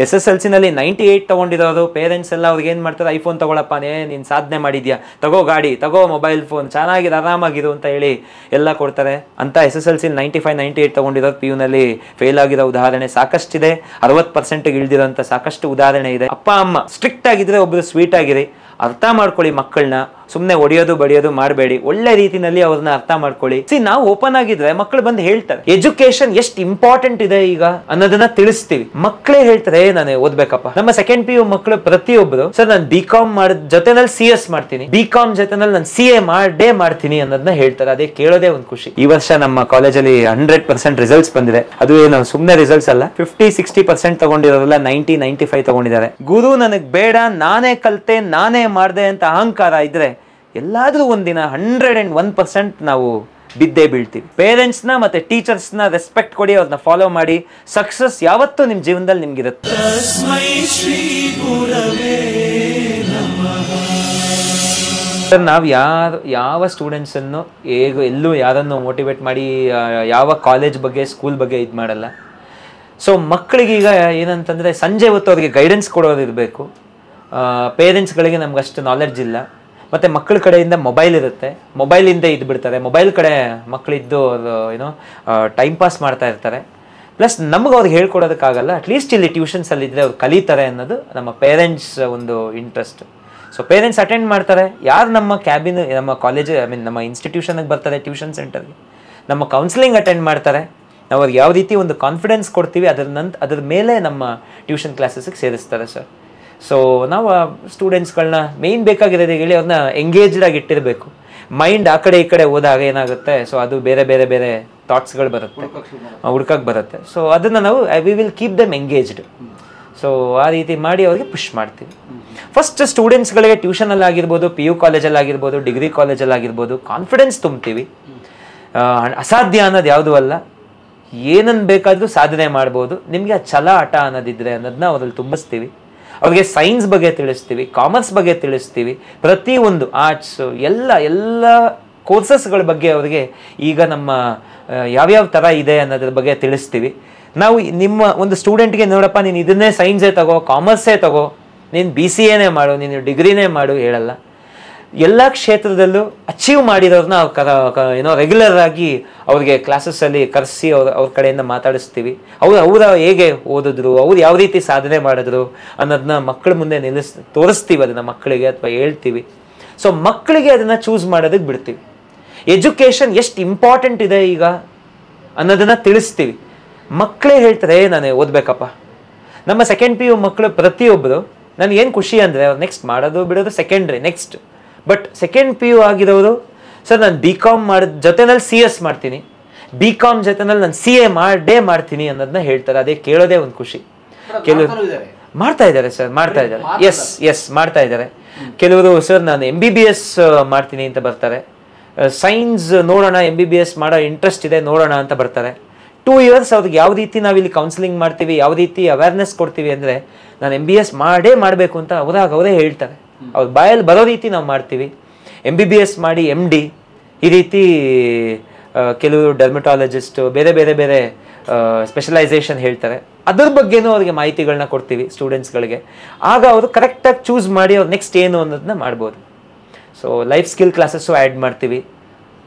SSLC ನಲ್ಲಿ 98 ತಗೊಂಡಿರೋರು parents ಎಲ್ಲ ಅವ್ರಿಗೆ ಏನು ಮಾಡ್ತಾರೆ, ಐಫೋನ್ ತಗೊಳಪ್ಪ, ನೀನು ಸಾಧನೆ ಮಾಡಿದ್ಯಾ, ತಗೋ ಗಾಡಿ, ತಗೋ ಮೊಬೈಲ್ ಫೋನ್, ಚೆನ್ನಾಗಿರು, ಆರಾಮಾಗಿರು ಅಂತ ಹೇಳಿ ಎಲ್ಲ ಕೊಡ್ತಾರೆ. ಅಂತ SSLC 95 98 ತಗೊಂಡಿರೋರು PU ನಲ್ಲಿ ಫೇಲ್ ಆಗಿರೋ ಉದಾಹರಣೆ ಸಾಕಷ್ಟಿದೆ. 60% ಇಳಿದಿರೋಂಥ ಸಾಕಷ್ಟು ಉದಾಹರಣೆ ಇದೆ. ಅಪ್ಪ ಅಮ್ಮ ಸ್ಟ್ರಿಕ್ಟ್ ಆಗಿದ್ರೆ ಒಬ್ಬರು ಸ್ವೀಟ್ ಆಗಿರಿ, ಅರ್ಥ ಮಾಡ್ಕೊಳ್ಳಿ ಮಕ್ಕಳನ್ನ, ಸುಮ್ಮನೆ ಒಡೆಯೋದು ಬಡಿಯೋದು ಮಾಡಬೇಡಿ, ಒಳ್ಳೆ ರೀತಿನಲ್ಲಿ ಅವ್ರನ್ನ ಅರ್ಥ ಮಾಡ್ಕೊಳ್ಳಿ. ನಾವು ಓಪನ್ ಆಗಿದ್ರೆ ಮಕ್ಕಳು ಬಂದು ಹೇಳ್ತಾರೆ ಎಜುಕೇಶನ್ ಎಷ್ಟು ಇಂಪಾರ್ಟೆಂಟ್ ಇದೆ ಈಗ ಅನ್ನೋದನ್ನ ತಿಳಿಸ್ತೀವಿ. ಮಕ್ಕಳೇ ಹೇಳ್ತಾರೆ ನಾನು ಓದ್ಬೇಕಪ್ಪ. ನಮ್ಮ ಸೆಕೆಂಡ್ PU ಮಕ್ಕಳು ಪ್ರತಿಯೊಬ್ಬರು ಸರ್ ನಾನು BCom ಮಾಡಿದ ಜೊತೆನಲ್ಲಿ CS ಮಾಡ್ತೀನಿ, BCom ಜೊತೆನಲ್ಲಿ ನಾನು CA ಮಾಡ್ತೀನಿ ಅನ್ನೋದನ್ನ ಹೇಳ್ತಾರೆ. ಅದೇ ಕೇಳೋದೇ ಒಂದು ಖುಷಿ. ಈ ವರ್ಷ ನಮ್ಮ ಕಾಲೇಜಲ್ಲಿ 100% ರಿಸಲ್ಟ್ಸ್ ಬಂದಿದೆ. ಅದು ಏನು ಸುಮ್ಮನೆ ರಿಸಲ್ಟ್ಸ್ ಅಲ್ಲ, 50-60% ತಗೊಂಡಿರೋರೆಲ್ಲ 90-95 ತಗೊಂಡಿದ್ದಾರೆ. ಗುರು ನನಗ್ ಬೇಡ, ನಾನೇ ಕಲ್ತೆ, ನಾನೇ ಮಾಡ್ದೆ ಅಂತ ಅಹಂಕಾರ ಇದ್ರೆ ಎಲ್ಲಾದ್ರೂ ಒಂದಿನ 101% ನಾವು ಬಿದ್ದೇ ಬೀಳ್ತೀವಿ. ಪೇರೆಂಟ್ಸ್ನ ಮತ್ತೆ ಟೀಚರ್ಸ್ನ ರೆಸ್ಪೆಕ್ಟ್ ಕೊಡಿ, ಅವ್ರನ್ನ ಫಾಲೋ ಮಾಡಿ. ಸಕ್ಸಸ್ ಯಾವತ್ತೂ ನಿಮ್ಮ ಜೀವನದಲ್ಲಿ ನಿಮ್ಗಿರುತ್ತೆ. ಸರ್, ನಾವು ಯಾವ ಸ್ಟೂಡೆಂಟ್ಸನ್ನು ಎಲ್ಲೂ ಯಾರನ್ನು ಮೋಟಿವೇಟ್ ಮಾಡಿ ಯಾವ ಕಾಲೇಜ್ ಬಗ್ಗೆ ಸ್ಕೂಲ್ ಬಗ್ಗೆ ಇದು ಮಾಡಲ್ಲ. ಸೊ ಮಕ್ಕಳಿಗೀಗ ಏನಂತಂದರೆ ಸಂಜೆ ಹೊತ್ತು ಅವ್ರಿಗೆ ಗೈಡೆನ್ಸ್ ಕೊಡೋರು ಇರಬೇಕು. ಪೇರೆಂಟ್ಸ್ಗಳಿಗೆ ನಮ್ಗೆ ಅಷ್ಟು ನಾಲೆಡ್ಜ್ ಇಲ್ಲ. ಮತ್ತು ಮಕ್ಕಳ ಕಡೆಯಿಂದ ಮೊಬೈಲ್ ಇರುತ್ತೆ, ಮೊಬೈಲಿಂದ ಇದ್ಬಿಡ್ತಾರೆ. ಮೊಬೈಲ್ ಕಡೆ ಮಕ್ಕಳಿದ್ದು ಏನೋ ಟೈಮ್ ಪಾಸ್ ಮಾಡ್ತಾ ಇರ್ತಾರೆ. ಪ್ಲಸ್ ನಮಗೆ ಅವ್ರಿಗೆ ಹೇಳ್ಕೊಡೋದಕ್ಕಾಗಲ್ಲ. ಅಟ್ಲೀಸ್ಟ್ ಇಲ್ಲಿ ಟ್ಯೂಷನ್ಸಲ್ಲಿದ್ದರೆ ಅವ್ರು ಕಲಿತಾರೆ ಅನ್ನೋದು ನಮ್ಮ ಪೇರೆಂಟ್ಸ್ ಒಂದು ಇಂಟ್ರೆಸ್ಟ್. ಸೊ ಪೇರೆಂಟ್ಸ್ ಅಟೆಂಡ್ ಮಾಡ್ತಾರೆ. ಯಾರು ನಮ್ಮ ನಮ್ಮ ಕಾಲೇಜ್ ನಮ್ಮ ಇನ್ಸ್ಟಿಟ್ಯೂಷನ್ಗೆ ಬರ್ತಾರೆ, ಟ್ಯೂಷನ್ ಸೆಂಟರ್ಗೆ, ನಮ್ಮ ಕೌನ್ಸಿಲಿಂಗ್ ಅಟೆಂಡ್ ಮಾಡ್ತಾರೆ. ನಾವು ಅವ್ರಿಗೆ ಯಾವ ರೀತಿ ಒಂದು ಕಾನ್ಫಿಡೆನ್ಸ್ ಕೊಡ್ತೀವಿ ಅದ್ರ ಮೇಲೆ ನಮ್ಮ ಟ್ಯೂಷನ್ ಕ್ಲಾಸಸ್ಗೆ ಸೇರಿಸ್ತಾರೆ ಸರ್. ಸೊ ನಾವು ಸ್ಟೂಡೆಂಟ್ಸ್ಗಳನ್ನ ಮೇಯ್ನ್ ಬೇಕಾಗಿರೋದು ಹೇಳಿ ಅವ್ರನ್ನ ಎಂಗೇಜ್ಡ್ ಆಗಿ ಇಟ್ಟಿರಬೇಕು. ಮೈಂಡ್ ಆ ಕಡೆ ಈ ಕಡೆ ಹೋದಾಗ ಏನಾಗುತ್ತೆ, ಸೊ ಅದು ಬೇರೆ ಬೇರೆ ಬೇರೆ ಥಾಟ್ಸ್ಗಳು ಬರುತ್ತೆ, ಹುಡ್ಕಕ್ಕೆ ಬರುತ್ತೆ. ಸೊ ಅದನ್ನು ನಾವು we will keep them engaged. So ಆ ರೀತಿ ಮಾಡಿ ಅವ್ರಿಗೆ ಪುಷ್ ಮಾಡ್ತೀವಿ. ಫಸ್ಟ್ ಸ್ಟೂಡೆಂಟ್ಸ್ಗಳಿಗೆ ಟ್ಯೂಷನಲ್ಲಿ ಆಗಿರ್ಬೋದು, PU ಕಾಲೇಜಲ್ಲಿ ಆಗಿರ್ಬೋದು, ಡಿಗ್ರಿ ಕಾಲೇಜಲ್ಲಿ ಆಗಿರ್ಬೋದು, ಕಾನ್ಫಿಡೆನ್ಸ್ ತುಂಬ್ತೀವಿ. ಅಸಾಧ್ಯ ಅನ್ನೋದು ಯಾವುದೂ ಅಲ್ಲ, ಏನನ್ನು ಬೇಕಾದರೂ ಸಾಧನೆ ಮಾಡ್ಬೋದು. ನಿಮಗೆ ಆ ಛಲ ಹಠ ಅನ್ನೋದಿದ್ರೆ ಅನ್ನೋದನ್ನ ಅವರಲ್ಲಿ ತುಂಬಿಸ್ತೀವಿ. ಅವ್ರಿಗೆ ಸೈನ್ಸ್ ಬಗ್ಗೆ ತಿಳಿಸ್ತೀವಿ, ಕಾಮರ್ಸ್ ಬಗ್ಗೆ ತಿಳಿಸ್ತೀವಿ, ಪ್ರತಿಯೊಂದು ಆರ್ಟ್ಸು ಎಲ್ಲ ಕೋರ್ಸಸ್ಗಳ ಬಗ್ಗೆ ಅವ್ರಿಗೆ ಈಗ ನಮ್ಮ ಯಾವ್ಯಾವ ಥರ ಇದೆ ಅನ್ನೋದ್ರ ಬಗ್ಗೆ ತಿಳಿಸ್ತೀವಿ. ನಾವು ನಿಮ್ಮ ಒಂದು ಸ್ಟೂಡೆಂಟ್ಗೆ ನೋಡಪ್ಪ ನೀನು ಇದನ್ನೇ ಸೈನ್ಸೇ ತಗೋ, ಕಾಮರ್ಸೇ ತಗೋ, ನೀನು BCAನೇ ಮಾಡು, ನೀನು ಡಿಗ್ರಿನೇ ಮಾಡು ಹೇಳಲ್ಲ. ಎಲ್ಲ ಕ್ಷೇತ್ರದಲ್ಲೂ ಅಚೀವ್ ಮಾಡಿರೋರನ್ನ ಏನೋ ರೆಗ್ಯುಲರ್ ಆಗಿ ಅವ್ರಿಗೆ ಕ್ಲಾಸಸ್ಸಲ್ಲಿ ಕರೆಸಿ ಅವ್ರ ಕಡೆಯಿಂದ ಮಾತಾಡಿಸ್ತೀವಿ. ಅವರ ಹೇಗೆ ಓದಿದ್ರು, ಅವ್ರು ಯಾವ ರೀತಿ ಸಾಧನೆ ಮಾಡಿದ್ರು ಅನ್ನೋದನ್ನ ಮಕ್ಕಳ ಮುಂದೆ ತೋರಿಸ್ತೀವಿ, ಅದನ್ನು ಮಕ್ಕಳಿಗೆ ಅಥವಾ ಹೇಳ್ತೀವಿ. ಸೊ ಮಕ್ಕಳಿಗೆ ಅದನ್ನು ಚೂಸ್ ಮಾಡೋದಕ್ಕೆ ಬಿಡ್ತೀವಿ. ಎಜುಕೇಷನ್ ಎಷ್ಟು ಇಂಪಾರ್ಟೆಂಟ್ ಇದೆ ಈಗ ಅನ್ನೋದನ್ನು ತಿಳಿಸ್ತೀವಿ. ಮಕ್ಕಳೇ ಹೇಳ್ತಾರೆ ನಾನು ಓದಬೇಕಪ್ಪ. ನಮ್ಮ ಸೆಕೆಂಡ್ PU ಮಕ್ಕಳು ಪ್ರತಿಯೊಬ್ಬರು ನನಗೇನು ಖುಷಿ ಅಂದರೆ ಅವ್ರು ನೆಕ್ಸ್ಟ್ ಮಾಡೋದು ಬಿಡೋದು secondary, next. But second PU ಆಗಿರೋರು ಸರ್ ನಾನು BCom ಮಾಡಿದ ಜೊತೆನಲ್ಲಿ CS ಮಾಡ್ತೀನಿ, BCom ಜೊತೆನಲ್ಲಿ ನಾನು CA ಮಾಡ್ತೀನಿ ಅನ್ನೋದನ್ನ ಹೇಳ್ತಾರೆ. ಅದೇ ಕೇಳೋದೇ ಒಂದು ಖುಷಿ. ಕೆಲವರು ಮಾಡ್ತಾ ಇದ್ದಾರೆ ಸರ್, ಮಾಡ್ತಾ ಇದ್ದಾರೆ. ಎಸ್ ಮಾಡ್ತಾ ಇದ್ದಾರೆ. ಕೆಲವರು ಸರ್ ನಾನು MBBS ಮಾಡ್ತೀನಿ ಅಂತ ಬರ್ತಾರೆ. ಸೈನ್ಸ್ ನೋಡೋಣ, MBBS ಮಾಡೋ ಇಂಟ್ರೆಸ್ಟ್ ಇದೆ ನೋಡೋಣ ಅಂತ ಬರ್ತಾರೆ. 2 years ಅವ್ರಿಗೆ ಯಾವ ರೀತಿ ನಾವಿಲ್ಲಿ ಕೌನ್ಸಿಲಿಂಗ್ ಮಾಡ್ತೀವಿ, ಯಾವ ರೀತಿ ಅವೇರ್ನೆಸ್ ಕೊಡ್ತೀವಿ ಅಂದರೆ ನಾನು MBBS ಮಾಡಬೇಕು ಅಂತ ಅವರೇ ಹೇಳ್ತಾರೆ. ಅವ್ರ ಬಾಯಲ್ಲಿ ಬರೋ ರೀತಿ ನಾವು ಮಾಡ್ತೀವಿ. MBBS ಮಾಡಿ MD, ಈ ರೀತಿ ಕೆಲವರು ಡರ್ಮಟಾಲಜಿಸ್ಟು ಬೇರೆ ಬೇರೆ ಬೇರೆ ಸ್ಪೆಷಲೈಸೇಷನ್ ಹೇಳ್ತಾರೆ. ಅದ್ರ ಬಗ್ಗೆನೂ ಅವ್ರಿಗೆ ಮಾಹಿತಿಗಳನ್ನ ಕೊಡ್ತೀವಿ ಸ್ಟೂಡೆಂಟ್ಸ್ಗಳಿಗೆ. ಆಗ ಅವರು ಕರೆಕ್ಟಾಗಿ ಚೂಸ್ ಮಾಡಿ ಅವ್ರು ನೆಕ್ಸ್ಟ್ ಏನು ಅನ್ನೋದನ್ನ ಮಾಡ್ಬೋದು. So life skill classes add ಮಾಡ್ತೀವಿ,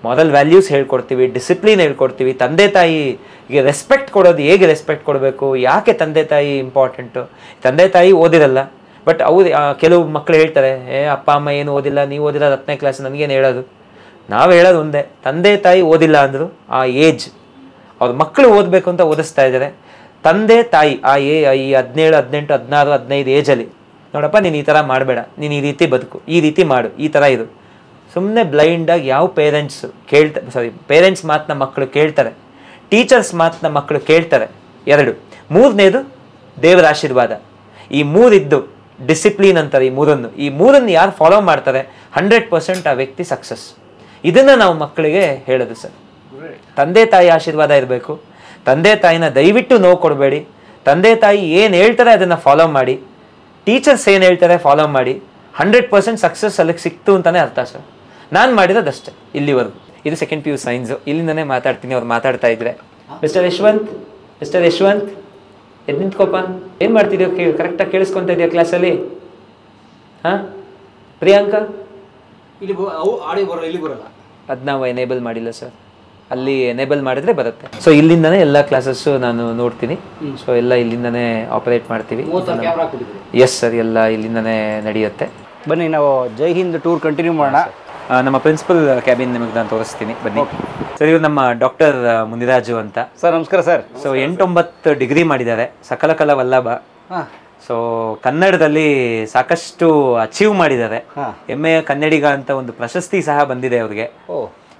ಮಾರಲ್ ವ್ಯಾಲ್ಯೂಸ್ ಹೇಳ್ಕೊಡ್ತೀವಿ, ಡಿಸಿಪ್ಲಿನ್ ಹೇಳ್ಕೊಡ್ತೀವಿ. ತಂದೆ ತಾಯಿಗೆ ರೆಸ್ಪೆಕ್ಟ್ ಕೊಡೋದು, ಹೇಗೆ ರೆಸ್ಪೆಕ್ಟ್ ಕೊಡಬೇಕು, ಯಾಕೆ ತಂದೆ ತಾಯಿ ಇಂಪಾರ್ಟೆಂಟು. ತಂದೆ ತಾಯಿ ಓದಿರಲ್ಲ, ಬಟ್ ಕೆಲವು ಮಕ್ಕಳು ಹೇಳ್ತಾರೆ ಅಪ್ಪ ಅಮ್ಮ ಏನು ಓದಿಲ್ಲ, ನೀವು ಓದಿಲ್ಲ 10ನೇ ಕ್ಲಾಸ್, ನನಗೇನು ಹೇಳೋದು. ನಾವು ಹೇಳೋದು ಒಂದೇ, ತಂದೆ ತಾಯಿ ಓದಿಲ್ಲ ಅಂದರು ಆ ಏಜ್ ಅವ್ರ ಮಕ್ಕಳು ಓದಬೇಕು ಅಂತ ಓದಿಸ್ತಾ ಇದ್ದಾರೆ. ತಂದೆ ತಾಯಿ ಈ 17, 18, 16, 15 ಏಜಲ್ಲಿ ನೋಡಪ್ಪ ನೀನು ಈ ಥರ ಮಾಡಬೇಡ, ನೀನು ಈ ರೀತಿ ಬದುಕು, ಈ ರೀತಿ ಮಾಡು, ಈ ಥರ ಇದು. ಸುಮ್ಮನೆ ಬ್ಲೈಂಡಾಗಿ ಯಾವ ಪೇರೆಂಟ್ಸ್ ಮಾತನ್ನ ಮಕ್ಕಳು ಕೇಳ್ತಾರೆ, ಟೀಚರ್ಸ್ ಮಾತನ್ನ ಮಕ್ಕಳು ಕೇಳ್ತಾರೆ. 2, 3ನೇದು ದೇವರ ಆಶೀರ್ವಾದ. ಈ 3 ಇದ್ದು ಡಿಸಿಪ್ಲಿನ್ ಅಂತಾರೆ. ಈ ಮೂರನ್ನು ಯಾರು ಫಾಲೋ ಮಾಡ್ತಾರೆ 100% ಆ ವ್ಯಕ್ತಿ ಸಕ್ಸಸ್. ಇದನ್ನು ನಾವು ಮಕ್ಕಳಿಗೆ ಹೇಳೋದು ಸರ್. ತಂದೆ ತಾಯಿ ಆಶೀರ್ವಾದ ಇರಬೇಕು. ತಂದೆ ತಾಯಿನ ದಯವಿಟ್ಟು ನೋವು ಕೊಡಬೇಡಿ. ತಂದೆ ತಾಯಿ ಏನು ಹೇಳ್ತಾರೆ ಅದನ್ನು ಫಾಲೋ ಮಾಡಿ. ಟೀಚರ್ಸ್ ಏನು ಹೇಳ್ತಾರೆ ಫಾಲೋ ಮಾಡಿ. 100% ಸಕ್ಸಸ್ ಅಲ್ಲಿಗೆ ಸಿಕ್ತು ಅಂತಲೇ ಅರ್ಥ ಸರ್. ನಾನು ಮಾಡಿರೋದಷ್ಟೇ ಇಲ್ಲಿವರೆಗೂ. ಇದು ಸೆಕೆಂಡ್ PU ಸೈನ್ಸು. ಇಲ್ಲಿಂದನೇ ಮಾತಾಡ್ತೀನಿ, ಅವ್ರು ಮಾತಾಡ್ತಾ ಇದ್ರೆ. ಮಿಸ್ಟರ್ ಯಶವಂತ್ ಎದ್ದು ನಿಂತ್ಕೋಪ. ಏನು ಮಾಡ್ತಿದ್ಯೋ ಕರೆಕ್ಟಾಗಿ ಕೇಳಿಸ್ಕೊತಾ ಇದೆಯಾ ಕ್ಲಾಸಲ್ಲಿ? ಹಾಂ ಪ್ರಿಯಾಂಕಾ, ಇಲ್ಲಿ ಆಡಿಯೋ ಬರಲ್ಲ, ಇಲ್ಲಿ ಬರಲ್ಲ. ಅದು ನಾವು ಎನೇಬಲ್ ಮಾಡಿಲ್ಲ ಸರ್. ಅಲ್ಲಿ ಎನೇಬಲ್ ಮಾಡಿದ್ರೆ ಬರುತ್ತೆ. ಸೊ ಇಲ್ಲಿಂದನೇ ಎಲ್ಲ ಕ್ಲಾಸಸ್ಸು ನಾನು ನೋಡ್ತೀನಿ. ಸೊ ಎಲ್ಲ ಇಲ್ಲಿಂದನೇ ಆಪರೇಟ್ ಮಾಡ್ತೀವಿ. ಎಸ್ ಸರ್, ಎಲ್ಲ ಇಲ್ಲಿಂದನೇ ನಡೆಯುತ್ತೆ. ಬನ್ನಿ ನಾವು ಜೈ ಹಿಂದ್ ಟೂರ್ ಕಂಟಿನ್ಯೂ ಮಾಡೋಣ. ನಮ್ಮ ಪ್ರಿನ್ಸಿಪಲ್ ಕ್ಯಾಬಿನ್ ನಿಮಗೆ ನಾನು ತೋರಿಸ್ತೀನಿ, ಬನ್ನಿ ಸರ್. ಇವರು ನಮ್ಮ ಡಾಕ್ಟರ್ ಮುನಿರಾಜು ಅಂತ ಸರ್. ನಮಸ್ಕಾರ ಸರ್. ಸೊ 8-9 ಡಿಗ್ರಿ ಮಾಡಿದ್ದಾರೆ, ಸಕಲ ಕಲಾ ವಲ್ಲಭ. ಸೊ ಕನ್ನಡದಲ್ಲಿ ಸಾಕಷ್ಟು ಅಚೀವ್ ಮಾಡಿದ್ದಾರೆ. ಹೆಮ್ಮೆಯ ಕನ್ನಡಿಗ ಅಂತ ಒಂದು ಪ್ರಶಸ್ತಿ ಸಹ ಬಂದಿದೆ ಅವ್ರಿಗೆ.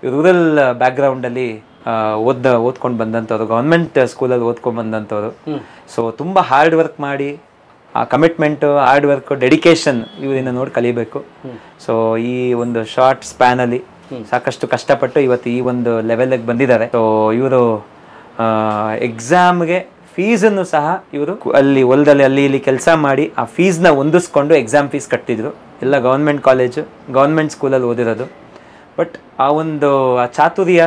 ರೂರಲ್ ಬ್ಯಾಕ್ಗ್ರೌಂಡಲ್ಲಿ ಓದ್ಕೊಂಡು ಬಂದಂಥವ್ರು, ಗೌರ್ಮೆಂಟ್ ಸ್ಕೂಲಲ್ಲಿ ಓದ್ಕೊಂಡು ಬಂದಂಥವ್ರು. ಸೊ ತುಂಬ ಹಾರ್ಡ್ ವರ್ಕ್ ಮಾಡಿ, ಆ ಕಮಿಟ್ಮೆಂಟು, ಹಾರ್ಡ್ ವರ್ಕು, ಡೆಡಿಕೇಶನ್ ಇವರಿಂದ ನೋಡಿ ಕಲಿಬೇಕು. ಸೊ ಈ ಒಂದು ಶಾರ್ಟ್ ಸ್ಪ್ಯಾನಲ್ಲಿ ಸಾಕಷ್ಟು ಕಷ್ಟಪಟ್ಟು ಇವತ್ತು ಈ ಒಂದು ಲೆವೆಲ್ಗೆ ಬಂದಿದ್ದಾರೆ. ಸೊ ಇವರು ಎಕ್ಸಾಮ್ಗೆ ಫೀಸನ್ನು ಸಹ ಇವರು ಅಲ್ಲಿ ಹೊಲದಲ್ಲಿ ಅಲ್ಲಿ ಇಲ್ಲಿ ಕೆಲಸ ಮಾಡಿ ಆ ಫೀಸ್ನ ಹೊಂದಿಸ್ಕೊಂಡು ಎಕ್ಸಾಮ್ ಫೀಸ್ ಕಟ್ತಿದ್ರು. ಎಲ್ಲ ಗೌರ್ಮೆಂಟ್ ಕಾಲೇಜು, ಗೌರ್ಮೆಂಟ್ ಸ್ಕೂಲಲ್ಲಿ ಓದಿರೋದು. ಬಟ್ ಆ ಒಂದು ಆ ಚಾತುರ್ಯ,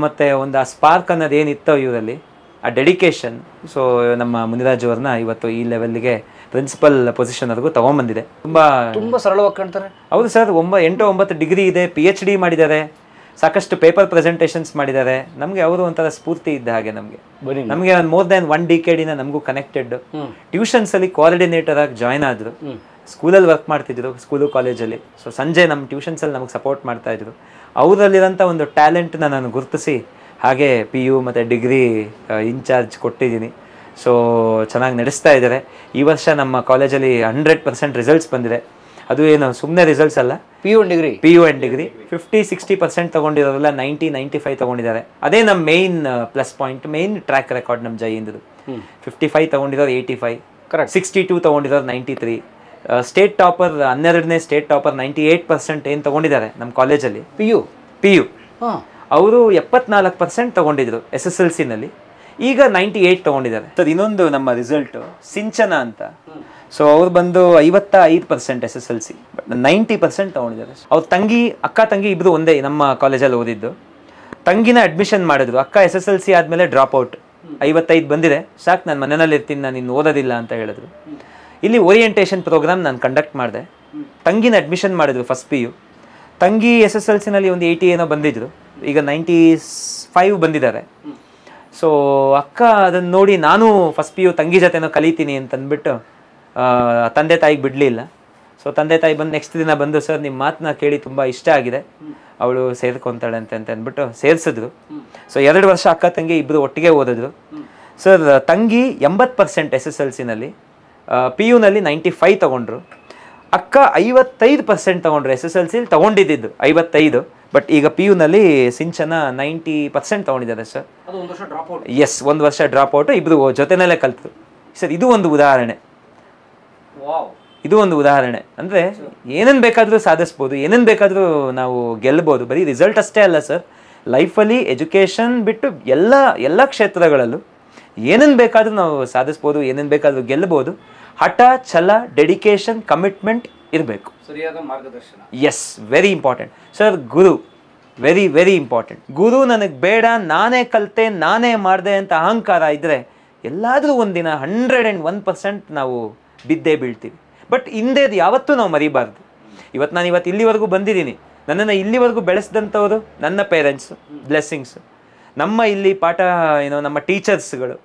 ಮತ್ತು ಒಂದು ಆ ಸ್ಪಾರ್ಕ್ ಅನ್ನೋದು ಏನಿತ್ತೋ ಇವರಲ್ಲಿ, ಆ ಡೆಡಿಕೇಶನ್, ಸೊ ನಮ್ಮ ಮುನಿರಾಜು ಅವ್ರನ್ನ ಇವತ್ತು ಈ ಲೆವೆಲ್ಗೆ ಪ್ರಿನ್ಸಿಪಲ್ ಪೊಸಿಷನ್ವರೆಗೂ ತೊಗೊಂಬಂದಿದೆ. ತುಂಬ ಸರಳವಾಗಿ ಕಾಣ್ತಾರೆ. ಹೌದು ಸರ್. 8-9 ಡಿಗ್ರಿ ಇದೆ, PhD ಮಾಡಿದ್ದಾರೆ, ಸಾಕಷ್ಟು ಪೇಪರ್ ಪ್ರೆಸೆಂಟೇಷನ್ಸ್ ಮಾಡಿದ್ದಾರೆ. ನಮಗೆ ಅವರು ಒಂಥರ ಸ್ಫೂರ್ತಿ ಇದ್ದ ಹಾಗೆ. ನಮಗೆ ಮೋರ್ ದ್ಯಾನ್ 1 ಡಿಕೇಡಿನ ನಮಗೂ ಕನೆಕ್ಟೆಡ್. ಟ್ಯೂಷನ್ಸಲ್ಲಿ ಕೋಆರ್ಡಿನೇಟರ್ ಆಗಿ ಜಾಯ್ನ್ ಆದರು. ಸ್ಕೂಲಲ್ಲಿ ವರ್ಕ್ ಮಾಡ್ತಿದ್ರು, ಸ್ಕೂಲು ಕಾಲೇಜಲ್ಲಿ. ಸೊ ಸಂಜೆ ನಮ್ಮ ಟ್ಯೂಷನ್ಸಲ್ಲಿ ನಮಗೆ ಸಪೋರ್ಟ್ ಮಾಡ್ತಾಯಿದ್ರು. ಅವರಲ್ಲಿರೋಂಥ ಒಂದು ಟ್ಯಾಲೆಂಟ್ನ ನಾನು ಗುರುತಿಸಿ ಹಾಗೆ PU ಮತ್ತು ಡಿಗ್ರಿ ಇನ್ಚಾರ್ಜ್ ಕೊಟ್ಟಿದ್ದೀನಿ. ಸೊ ಚೆನ್ನಾಗಿ ನಡೆಸ್ತಾ ಇದ್ದಾರೆ. ಈ ವರ್ಷ ನಮ್ಮ ಕಾಲೇಜಲ್ಲಿ 100% ರಿಸಲ್ಟ್ಸ್ ಬಂದಿದೆ. ಅದು ಏನು ಸುಮ್ಮನೆ ರಿಸಲ್ಟ್ಸ್ ಅಲ್ಲ, PU ಆ್ಯಂಡ್ ಡಿಗ್ರಿ 50-60% ತೊಗೊಂಡಿರೋರೆಲ್ಲ 90-95 ತೊಗೊಂಡಿದ್ದಾರೆ. ಅದೇ ನಮ್ಮ main plus point, main track record ನಮ್ಮ ಜೈ ಹಿಂದ್ದು. 55 ತೊಗೊಂಡಿರೋರು 85, 62 ತೊಗೊಂಡಿರೋರು 93. ಸ್ಟೇಟ್ ಟಾಪರ್ 12ನೇ ಸ್ಟೇಟ್ ಟಾಪರ್ 98% ಏನು ತೊಗೊಂಡಿದ್ದಾರೆ ನಮ್ಮ ಕಾಲೇಜಲ್ಲಿ. PU ಅವರು 74% ತೊಗೊಂಡಿದ್ರು SSLCನಲ್ಲಿ, ಈಗ 98 ತೊಗೊಂಡಿದ್ದಾರೆ. ಸರ್ ಇನ್ನೊಂದು ನಮ್ಮ ರಿಸಲ್ಟು ಸಿಂಚನ ಅಂತ. ಸೊ ಅವ್ರು ಬಂದು 55% SSLC, 90% ತೊಗೊಂಡಿದ್ದಾರೆ. ಅವ್ರ ಅಕ್ಕ ತಂಗಿ ಇಬ್ಬರು ಒಂದೇ ನಮ್ಮ ಕಾಲೇಜಲ್ಲಿ ಓದಿದ್ದು. ತಂಗಿನ ಅಡ್ಮಿಷನ್ ಮಾಡಿದ್ರು. ಅಕ್ಕ SSLC ಆದಮೇಲೆ ಡ್ರಾಪ್ ಔಟ್, 55 ಬಂದಿದೆ, ಸಾಕು ನಾನು ಮನೆಯಲ್ಲಿ ಇರ್ತೀನಿ, ನಾನು ಇನ್ನು ಓದೋದಿಲ್ಲ ಅಂತ ಹೇಳಿದ್ರು. ಇಲ್ಲಿ ಓರಿಯೆಂಟೇಷನ್ ಪ್ರೋಗ್ರಾಮ್ ನಾನು ಕಂಡಕ್ಟ್ ಮಾಡಿದೆ. ತಂಗಿನ ಅಡ್ಮಿಷನ್ ಮಾಡಿದ್ರು ಫಸ್ಟ್ PU. ತಂಗಿ SSLCನಲ್ಲಿ ಒಂದು 80 ಏನೋ ಬಂದಿದ್ರು, ಈಗ 95 ಬಂದಿದ್ದಾರೆ. ಸೊ ಅಕ್ಕ ಅದನ್ನು ನೋಡಿ ನಾನು ಫಸ್ಟ್ PU ತಂಗಿ ಜೊತೆನೋ ಕಲಿತೀನಿ ಅಂತಂದ್ಬಿಟ್ಟು ತಂದೆ ತಾಯಿಗೆ ಬಿಡಲಿಲ್ಲ. ಸೊ ತಂದೆ ತಾಯಿ ಬಂದು ನೆಕ್ಸ್ಟ್ ದಿನ ಬಂದು, ಸರ್ ನಿಮ್ಮ ಮಾತನ್ನ ಕೇಳಿ ತುಂಬ ಇಷ್ಟ ಆಗಿದೆ, ಅವಳು ಸೇರ್ಕೊತಾಳೆ ಅಂತ ಅಂದ್ಬಿಟ್ಟು ಸೇರಿಸಿದ್ರು. ಸೊ 2 ವರ್ಷ ಅಕ್ಕ ತಂಗಿ ಇಬ್ಬರು ಒಟ್ಟಿಗೆ ಓದಿದ್ರು. ಸರ್ ತಂಗಿ 80% SSLCನಲ್ಲಿ, PUನಲ್ಲಿ 95 ತೊಗೊಂಡ್ರು. ಅಕ್ಕ 55% ತೊಗೊಂಡ್ರು. SSLCಲಿ ತೊಗೊಂಡಿದ್ದು 55, ಬಟ್ ಈಗ PUನಲ್ಲಿ ಸಿಂಚನ 90% ತೊಗೊಂಡಿದ್ದಾರೆ ಸರ್. ಎಸ್, 1 ವರ್ಷ ಡ್ರಾಪ್ ಔಟು, ಇಬ್ಬರು ಜೊತೆನಲ್ಲೇ ಕಲ್ತರು ಸರ್. ಇದು ಒಂದು ಉದಾಹರಣೆ. ಅಂದರೆ ಏನನ್ನು ಬೇಕಾದರೂ ಸಾಧಿಸ್ಬೋದು, ಏನನ್ನು ಬೇಕಾದರೂ ನಾವು ಗೆಲ್ಬೋದು. ಬರೀ ರಿಸಲ್ಟ್ ಅಷ್ಟೇ ಅಲ್ಲ ಸರ್, ಲೈಫಲ್ಲಿ ಎಜುಕೇಷನ್ ಬಿಟ್ಟು ಎಲ್ಲ ಕ್ಷೇತ್ರಗಳಲ್ಲೂ ಏನನ್ನು ಬೇಕಾದರೂ ನಾವು ಸಾಧಿಸ್ಬೋದು, ಏನನ್ನು ಬೇಕಾದರೂ ಗೆಲ್ಲಬಹುದು. ಹಠ, ಛಲ, ಡೆಡಿಕೇಶನ್, ಕಮಿಟ್ಮೆಂಟ್ ಇರಬೇಕು. ಸರಿಯಾದ ಮಾರ್ಗದರ್ಶನ. Yes, very important sir. ಗುರು ವೆರಿ ವೆರಿ ಇಂಪಾರ್ಟೆಂಟ್. ಗುರು ನನಗೆ ಬೇಡ, ನಾನೇ ಕಲಿತೆ, ನಾನೇ ಮಾಡಿದೆ ಅಂತ ಅಹಂಕಾರ ಇದ್ದರೆ ಎಲ್ಲಾದರೂ ಒಂದಿನ 101% ನಾವು ಬಿದ್ದೇ ಬೀಳ್ತೀವಿ. ಬಟ್ ಹಿಂದೇದು ಯಾವತ್ತೂ ನಾವು ಮರಿಬಾರ್ದು. ನಾನು ಇಲ್ಲಿವರೆಗೂ ಬಂದಿದ್ದೀನಿ. ನನ್ನನ್ನು ಇಲ್ಲಿವರೆಗೂ ಬೆಳೆಸಿದಂಥವರು ನನ್ನ ಪೇರೆಂಟ್ಸು, ಬ್ಲೆಸ್ಸಿಂಗ್ಸು. ನಮ್ಮ ಇಲ್ಲಿ ಪಾಠ ನಮ್ಮ ಟೀಚರ್ಸ್ಗಳು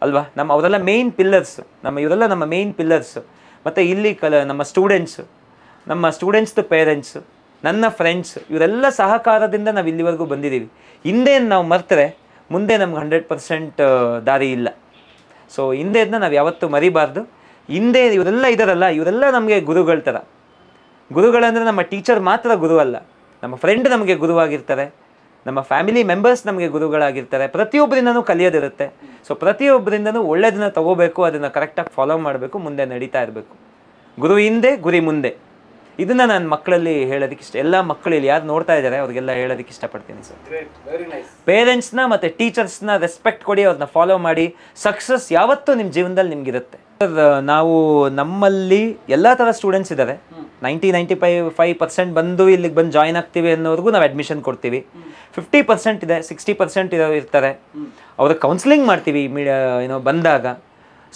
ಅಲ್ವಾ, ಅವರೆಲ್ಲ ಮೇಯ್ನ್ ಪಿಲ್ಲರ್ಸು. ಇವರೆಲ್ಲ ನಮ್ಮ ಮೇಯ್ನ್ ಪಿಲ್ಲರ್ಸು. ಮತ್ತು ಇಲ್ಲಿ ನಮ್ಮ ಸ್ಟೂಡೆಂಟ್ಸ್ದು ಪೇರೆಂಟ್ಸು, ನನ್ನ ಫ್ರೆಂಡ್ಸು, ಇವರೆಲ್ಲ ಸಹಕಾರದಿಂದ ನಾವು ಇಲ್ಲಿವರೆಗೂ ಬಂದಿದ್ದೀವಿ. ಹಿಂದೇನು ನಾವು ಮರ್ತರೆ ಮುಂದೆ ನಮ್ಗೆ 100% ದಾರಿ ಇಲ್ಲ. ಸೊ ಹಿಂದೇದನ್ನ ನಾವು ಯಾವತ್ತೂ ಮರಿಬಾರ್ದು. ಹಿಂದೆ ಇವರೆಲ್ಲ ಇದ್ದಾರಲ್ಲ, ಇವರೆಲ್ಲ ನಮಗೆ ಗುರುಗಳ ಥರ. ಗುರುಗಳಂದರೆ ನಮ್ಮ ಟೀಚರ್ ಮಾತ್ರ ಗುರು ಅಲ್ಲ, ನಮ್ಮ ಫ್ರೆಂಡ್ ನಮಗೆ ಗುರುವಾಗಿರ್ತಾರೆ, ನಮ್ಮ ಫ್ಯಾಮಿಲಿ ಮೆಂಬರ್ಸ್ ನಮಗೆ ಗುರುಗಳಾಗಿರ್ತಾರೆ. ಪ್ರತಿಯೊಬ್ಬರಿಂದನೂ ಕಲಿಯೋದಿರುತ್ತೆ. ಸೊ ಪ್ರತಿಯೊಬ್ಬರಿಂದನೂ ಒಳ್ಳೆಯದನ್ನು ತಗೋಬೇಕು, ಅದನ್ನು ಕರೆಕ್ಟಾಗಿ ಫಾಲೋ ಮಾಡಬೇಕು, ಮುಂದೆ ನಡೀತಾ ಇರಬೇಕು. ಗುರು ಹಿಂದೆ, ಗುರಿ ಮುಂದೆ. ಇದನ್ನು ನಾನು ಮಕ್ಕಳಲ್ಲಿ ಹೇಳೋದಕ್ಕೆ ಎಲ್ಲ ಮಕ್ಕಳಲ್ಲಿ ಯಾರು ನೋಡ್ತಾ ಇದ್ದಾರೆ ಅವ್ರಿಗೆಲ್ಲ ಹೇಳೋದಕ್ಕೆ ಇಷ್ಟಪಡ್ತೀನಿ ಸರ್. ಪೇರೆಂಟ್ಸ್ನ ಮತ್ತು ಟೀಚರ್ಸ್ನ ರೆಸ್ಪೆಕ್ಟ್ ಕೊಡಿ, ಅವ್ರನ್ನ ಫಾಲೋ ಮಾಡಿ. ಸಕ್ಸಸ್ ಯಾವತ್ತೂ ನಿಮ್ಮ ಜೀವನದಲ್ಲಿ ನಿಮಗಿರುತ್ತೆ ಸರ್. ನಾವು ನಮ್ಮಲ್ಲಿ ಎಲ್ಲ ಥರ ಸ್ಟೂಡೆಂಟ್ಸ್ ಇದ್ದಾರೆ. 90-95% ಬಂದು ಇಲ್ಲಿಗೆ ಬಂದು ಜಾಯ್ನ್ ಆಗ್ತೀವಿ ಅನ್ನೋರ್ಗೂ ನಾವು ಅಡ್ಮಿಷನ್ ಕೊಡ್ತೀವಿ. 50% ಇದೆ, 60% ಇರ್ತಾರೆ. ಅವ್ರಿಗೆ ಕೌನ್ಸಿಲಿಂಗ್ ಮಾಡ್ತೀವಿ ಬಂದಾಗ.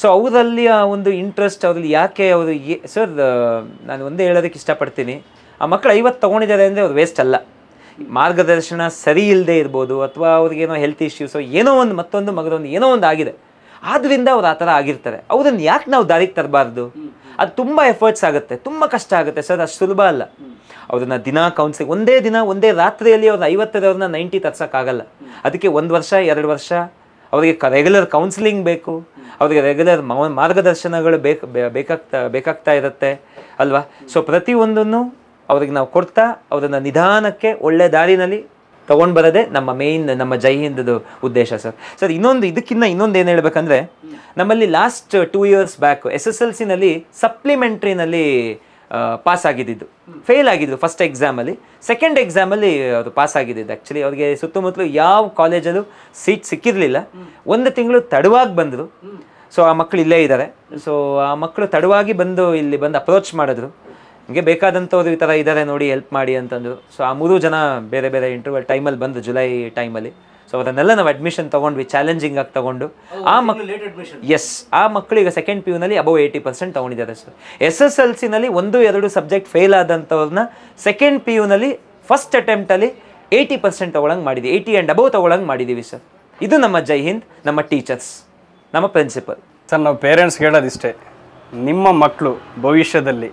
ಸೊ ಅವರಲ್ಲಿ ಆ ಒಂದು ಇಂಟ್ರೆಸ್ಟ್ ಅವರಲ್ಲಿ ಯಾಕೆ ಅವರು ಸರ್ ನಾನು ಒಂದೇ ಹೇಳೋದಕ್ಕೆ ಇಷ್ಟಪಡ್ತೀನಿ, ಆ ಮಕ್ಕಳು 50 ತೊಗೊಂಡಿದ್ದಾರೆ ಅಂದರೆ ಅವ್ರು ವೇಸ್ಟ್ ಅಲ್ಲ. ಮಾರ್ಗದರ್ಶನ ಸರಿ ಇಲ್ಲದೆ ಇರ್ಬೋದು, ಅಥವಾ ಅವ್ರಿಗೇನೋ ಹೆಲ್ತ್ ಇಶ್ಯೂಸೋ ಏನೋ ಒಂದು ಮತ್ತೊಂದು ಮಗದೊಂದು ಏನೋ ಒಂದು ಆಗಿದೆ, ಆದ್ದರಿಂದ ಅವ್ರು ಆ ಥರ ಆಗಿರ್ತಾರೆ. ಅವ್ರನ್ನ ಯಾಕೆ ನಾವು ದಾರಿಗೆ ತರಬಾರ್ದು? ಅದು ತುಂಬ ಎಫರ್ಟ್ಸ್ ಆಗುತ್ತೆ, ತುಂಬ ಕಷ್ಟ ಆಗುತ್ತೆ ಸರ್, ಅಷ್ಟು ಸುಲಭ ಅಲ್ಲ. ಅವ್ರನ್ನ ದಿನ ಕೌನ್ಸಿಲಿಂಗ್, ಒಂದೇ ರಾತ್ರಿಯಲ್ಲಿ ಅವ್ರನ್ನ 50 90 ತರ್ಸೋಕ್ಕಾಗಲ್ಲ. ಅದಕ್ಕೆ 1 ವರ್ಷ 2 ವರ್ಷ ಅವರಿಗೆ ರೆಗ್ಯುಲರ್ ಕೌನ್ಸಿಲಿಂಗ್ ಬೇಕು, ಅವರಿಗೆ ರೆಗ್ಯುಲರ್ ಮಾರ್ಗದರ್ಶನಗಳು ಬೇಕಾಗ್ತಾ ಇರುತ್ತೆ ಅಲ್ವಾ. ಸೊ ಪ್ರತಿಯೊಂದನ್ನು ಅವ್ರಿಗೆ ನಾವು ಕೊಡ್ತಾ ಅವ್ರನ್ನ ನಿಧಾನಕ್ಕೆ ಒಳ್ಳೆ ದಾರಿನಲ್ಲಿ ತೊಗೊಂಡು ಬರೋದೇ ನಮ್ಮ ಜೈ ಹಿಂದದು ಉದ್ದೇಶ ಸರ್. ಇದಕ್ಕಿಂತ ಇನ್ನೊಂದು ಏನು ಹೇಳ್ಬೇಕಂದ್ರೆ, ನಮ್ಮಲ್ಲಿ ಲಾಸ್ಟ್ 2 years ಬ್ಯಾಕ್ SSLCನಲ್ಲಿ ಸಪ್ಲಿಮೆಂಟ್ರಿನಲ್ಲಿ ಪಾಸ್ ಆಗಿದ್ದು, ಫೇಲ್ ಆಗಿದ್ದು ಫಸ್ಟ್ ಎಕ್ಸಾಮಲ್ಲಿ. ಸೆಕೆಂಡ್ ಎಕ್ಸಾಮಲ್ಲಿ ಅವರು ಪಾಸ್ ಆಗಿದ್ದು. ಆ್ಯಕ್ಚುಲಿ ಅವ್ರಿಗೆ ಸುತ್ತಮುತ್ತಲು ಯಾವ ಕಾಲೇಜಲ್ಲೂ ಸೀಟ್ ಸಿಕ್ಕಿರಲಿಲ್ಲ. 1 ತಿಂಗಳು ತಡವಾಗಿ ಬಂದರು. ಸೊ ಆ ಮಕ್ಕಳು ಇಲ್ಲೇ ಇದ್ದಾರೆ. ಸೊ ಆ ಮಕ್ಕಳು ತಡವಾಗಿ ಇಲ್ಲಿ ಬಂದು ಅಪ್ರೋಚ್ ಮಾಡಿದ್ರು, ನಿಮಗೆ ಬೇಕಾದಂಥವ್ರು ಈ ಥರ ಇದ್ದಾರೆ ನೋಡಿ ಹೆಲ್ಪ್ ಮಾಡಿ ಅಂತಂದರು. ಸೊ ಆ 3 ಜನ ಬೇರೆ ಬೇರೆ ಇಂಟರ್ವಲ್ ಟೈಮಲ್ಲಿ ಬಂದು, ಜುಲೈ ಟೈಮಲ್ಲಿ. ಸೊ ಅದನ್ನೆಲ್ಲ ನಾವು ಅಡ್ಮಿಷನ್ ತೊಗೊಂಡ್ವಿ, ಚಾಲೆಂಜಿಂಗ್ ಆಗಿ ತೊಗೊಂಡು ಆ ಮಕ್ಕಳಿಗೆ ಸೆಕೆಂಡ್ PU ನಲ್ಲಿ ಅಬೌವ್ 80% ತೊಗೊಂಡಿದ್ದಾರೆ ಸರ್. SSLCನಲ್ಲಿ 1-2 ಸಬ್ಜೆಕ್ಟ್ ಫೇಲ್ ಆದಂಥವ್ರನ್ನ ಸೆಕೆಂಡ್ PU ನಲ್ಲಿ ಫಸ್ಟ್ ಅಟೆಂಪ್ಟಲ್ಲಿ 80% ತೊಗೊಳಂಗೆ ಮಾಡಿದ್ವಿ, 80 ಆ್ಯಂಡ್ ಅಬೌವ್ ತೊಗೊಳಂಗೆ ಮಾಡಿದ್ದೀವಿ ಸರ್. ಇದು ನಮ್ಮ ಜೈ ಹಿಂದ್, ನಮ್ಮ ಟೀಚರ್ಸ್, ನಮ್ಮ ಪ್ರಿನ್ಸಿಪಲ್. ಸರ್ ನಾವು ಪೇರೆಂಟ್ಸ್ ಹೇಳೋದಿಷ್ಟೇ, ನಿಮ್ಮ ಮಕ್ಕಳು ಭವಿಷ್ಯದಲ್ಲಿ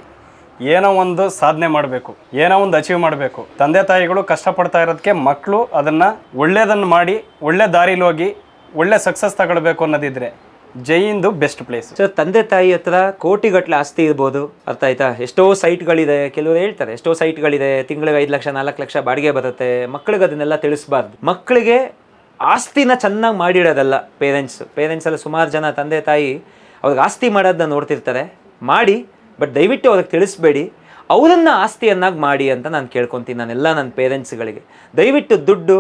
ಏನೋ ಒಂದು ಸಾಧನೆ ಮಾಡಬೇಕು, ಏನೋ ಒಂದು ಅಚೀವ್ ಮಾಡಬೇಕು. ತಂದೆ ತಾಯಿಗಳು ಕಷ್ಟಪಡ್ತಾ ಇರೋದಕ್ಕೆ ಮಕ್ಕಳು ಅದನ್ನು ಒಳ್ಳೆಯದನ್ನು ಮಾಡಿ ಒಳ್ಳೆ ದಾರಿಲಿ ಹೋಗಿ ಒಳ್ಳೆ ಸಕ್ಸಸ್ ತಗೊಳ್ಬೇಕು ಅನ್ನೋದಿದ್ರೆ ಜೈ ಹಿಂದ್ ಬೆಸ್ಟ್ ಪ್ಲೇಸ್ ಸರ್. ತಂದೆ ತಾಯಿ ಹತ್ರ ಕೋಟಿಗಟ್ಟಲೆ ಆಸ್ತಿ ಇರ್ಬೋದು, ಅರ್ಥ ಆಯ್ತಾ. ಎಷ್ಟೋ ಸೈಟ್ಗಳಿದೆ, ಕೆಲವರು ಹೇಳ್ತಾರೆ ಎಷ್ಟೋ ಸೈಟ್ಗಳಿದೆ, ತಿಂಗಳಿಗೆ 5 ಲಕ್ಷ 4 ಲಕ್ಷ ಬಾಡಿಗೆ ಬರುತ್ತೆ. ಮಕ್ಕಳಿಗೆ ಅದನ್ನೆಲ್ಲ ತಿಳಿಸ್ಬಾರ್ದು. ಮಕ್ಕಳಿಗೆ ಆಸ್ತಿನ ಚೆನ್ನಾಗಿ ಮಾಡಿಡೋದಲ್ಲ ಪೇರೆಂಟ್ಸ್ ಎಲ್ಲ. ಸುಮಾರು ಜನ ತಂದೆ ತಾಯಿ ಅವ್ರಿಗೆ ಆಸ್ತಿ ಮಾಡೋದನ್ನ ನೋಡ್ತಿರ್ತಾರೆ, ಮಾಡಿ, ಬಟ್ ದಯವಿಟ್ಟು ಅವ್ರಿಗೆ ತಿಳಿಸ್ಬೇಡಿ, ಅವರನ್ನು ಆಸ್ತಿಯನ್ನಾಗಿ ಮಾಡಿ ಅಂತ ನಾನು ಕೇಳ್ಕೊತೀನಿ. ನಾನೆಲ್ಲ ನನ್ನ ಪೇರೆಂಟ್ಸ್ಗಳಿಗೆ ದಯವಿಟ್ಟು ದುಡ್ಡು,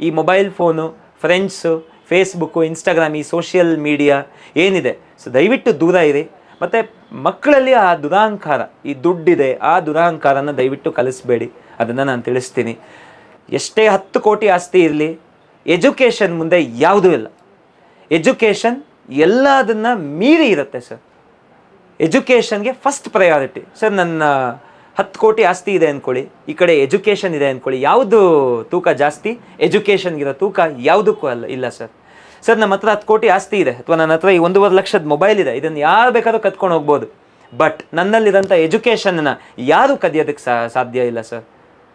ಈ mobile phone, friends, Facebook, Instagram, ಈ ಸೋಷಿಯಲ್ ಮೀಡಿಯಾ ಏನಿದೆ, ಸೊ ದಯವಿಟ್ಟು ದೂರ ಇರಿ. ಮತ್ತು ಮಕ್ಕಳಲ್ಲಿ ಆ ದುರಹಂಕಾರ, ಈ ದುಡ್ಡಿದೆ ಆ ದುರಹಂಕಾರನ ದಯವಿಟ್ಟು ಕಲಿಸ್ಬೇಡಿ, ಅದನ್ನು ನಾನು ತಿಳಿಸ್ತೀನಿ. ಎಷ್ಟೇ 10 ಕೋಟಿ ಆಸ್ತಿ ಇರಲಿ, ಎಜುಕೇಷನ್ ಮುಂದೆ ಯಾವುದೂ ಇಲ್ಲ. ಎಜುಕೇಷನ್ ಎಲ್ಲದನ್ನು ಮೀರಿ ಇರುತ್ತೆ ಸರ್. ಎಜುಕೇಷನ್ಗೆ ಫಸ್ಟ್ ಪ್ರಯಾರಿಟಿ ಸರ್. ನನ್ನ 10 ಕೋಟಿ ಆಸ್ತಿ ಇದೆ ಅಂದ್ಕೊಳ್ಳಿ, ಈ ಕಡೆ ಎಜುಕೇಷನ್ ಇದೆ ಅಂದ್ಕೊಳ್ಳಿ, ಯಾವುದು ತೂಕ ಜಾಸ್ತಿ? ಎಜುಕೇಷನ್ಗಿರೋ ತೂಕ ಯಾವುದಕ್ಕೂ ಇಲ್ಲ ಸರ್. ನಮ್ಮ ಹತ್ರ 10 ಕೋಟಿ ಆಸ್ತಿ ಇದೆ, ಅಥವಾ ನನ್ನ ಹತ್ರ ಈ 1.5 ಲಕ್ಷದ ಮೊಬೈಲ್ ಇದೆ, ಇದನ್ನು ಯಾರು ಬೇಕಾದ್ರೂ ಕತ್ಕೊಂಡು ಹೋಗ್ಬೋದು, ಬಟ್ ನನ್ನಲ್ಲಿರೋಂಥ ಎಜುಕೇಷನ್ನ ಯಾರೂ ಕದಿಯೋದಕ್ಕೆ ಸಾಧ್ಯ ಇಲ್ಲ ಸರ್.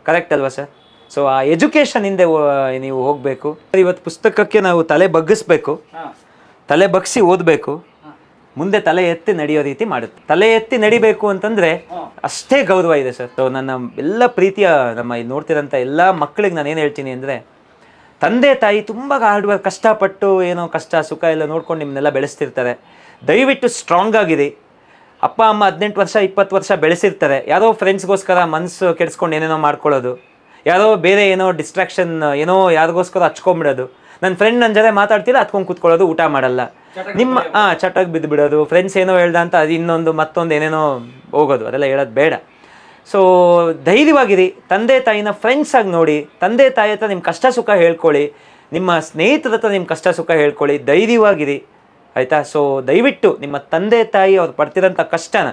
ಕರೆಕ್ಟ್ ಅಲ್ವಾ ಸರ್? ಸೊ ಆ ಎಜುಕೇಷನ್ ಹಿಂದೆ ನೀವು ಹೋಗಬೇಕು. ಇವತ್ತು ಪುಸ್ತಕಕ್ಕೆ ನಾವು ತಲೆ ಬಗ್ಗಿಸ್ಬೇಕು, ತಲೆ ಬಗ್ಗಿಸಿ ಓದಬೇಕು, ಮುಂದೆ ತಲೆ ಎತ್ತಿ ನಡೆಯೋ ರೀತಿ ಮಾಡುತ್ತೆ. ತಲೆ ಎತ್ತಿ ನಡಿಬೇಕು ಅಂತಂದರೆ ಅಷ್ಟೇ ಗೌರವ ಇದೆ ಸರ್. ಸೊ ನನ್ನ ಎಲ್ಲ ಪ್ರೀತಿಯ ನಮ್ಮ ನೋಡ್ತಿರೋಂಥ ಎಲ್ಲ ಮಕ್ಕಳಿಗೆ ನಾನು ಏನು ಹೇಳ್ತೀನಿ ಅಂದರೆ, ತಂದೆ ತಾಯಿ ತುಂಬ ಹಾರ್ಡ್ ವರ್ಕ್, ಕಷ್ಟಪಟ್ಟು ಏನೋ ಕಷ್ಟ ಸುಖ ಎಲ್ಲ ನೋಡ್ಕೊಂಡು ನಿಮ್ಮನ್ನೆಲ್ಲ ಬೆಳೆಸ್ತಿರ್ತಾರೆ. ದಯವಿಟ್ಟು ಸ್ಟ್ರಾಂಗ್ ಆಗಿರಿ. ಅಪ್ಪ ಅಮ್ಮ 18 ವರ್ಷ 20 ವರ್ಷ ಬೆಳೆಸಿರ್ತಾರೆ, ಯಾರೋ ಫ್ರೆಂಡ್ಸ್ಗೋಸ್ಕರ ಮನಸ್ಸು ಕೆಡಿಸ್ಕೊಂಡು ಏನೇನೋ ಮಾಡ್ಕೊಳ್ಳೋದು, ಯಾರೋ ಬೇರೆ ಏನೋ ಡಿಸ್ಟ್ರಾಕ್ಷನ್, ಏನೋ ಯಾರಿಗೋಸ್ಕರ ಹಚ್ಕೊಂಡ್ಬಿಡೋದು. ನನ್ನ ಫ್ರೆಂಡ್ ನನ್ನ ಜೊತೆ ಮಾತಾಡ್ತಿಲ್ಲ, ಹತ್ಕೊಂಡು ಕೂತ್ಕೊಳ್ಳೋದು, ಊಟ ಮಾಡಲ್ಲ, ನಿಮ್ಮ ಚಟಕ್ಕೆ ಬಿದ್ದು ಬಿಡೋದು, ಫ್ರೆಂಡ್ಸ್ ಏನೋ ಹೇಳ್ದ ಅಂತ ಅದು ಇನ್ನೊಂದು ಮತ್ತೊಂದು ಏನೇನೋ ಹೋಗೋದು, ಅದೆಲ್ಲ ಹೇಳೋದು ಬೇಡ. ಸೊ ಧೈರ್ಯವಾಗಿರಿ, ತಂದೆ ತಾಯಿನ ಫ್ರೆಂಡ್ಸ್ ಆಗಿ ನೋಡಿ, ತಂದೆ ತಾಯಿ ಹತ್ರ ನಿಮ್ಮ ಕಷ್ಟ ಸುಖ ಹೇಳ್ಕೊಳ್ಳಿ, ನಿಮ್ಮ ಸ್ನೇಹಿತರ ಹತ್ರ ನಿಮ್ಮ ಕಷ್ಟ ಸುಖ ಹೇಳ್ಕೊಳ್ಳಿ, ಧೈರ್ಯವಾಗಿರಿ, ಆಯಿತಾ. ಸೊ ದಯವಿಟ್ಟು ನಿಮ್ಮ ತಂದೆ ತಾಯಿ ಅವ್ರು ಪಡ್ತಿರೋಂಥ ಕಷ್ಟನ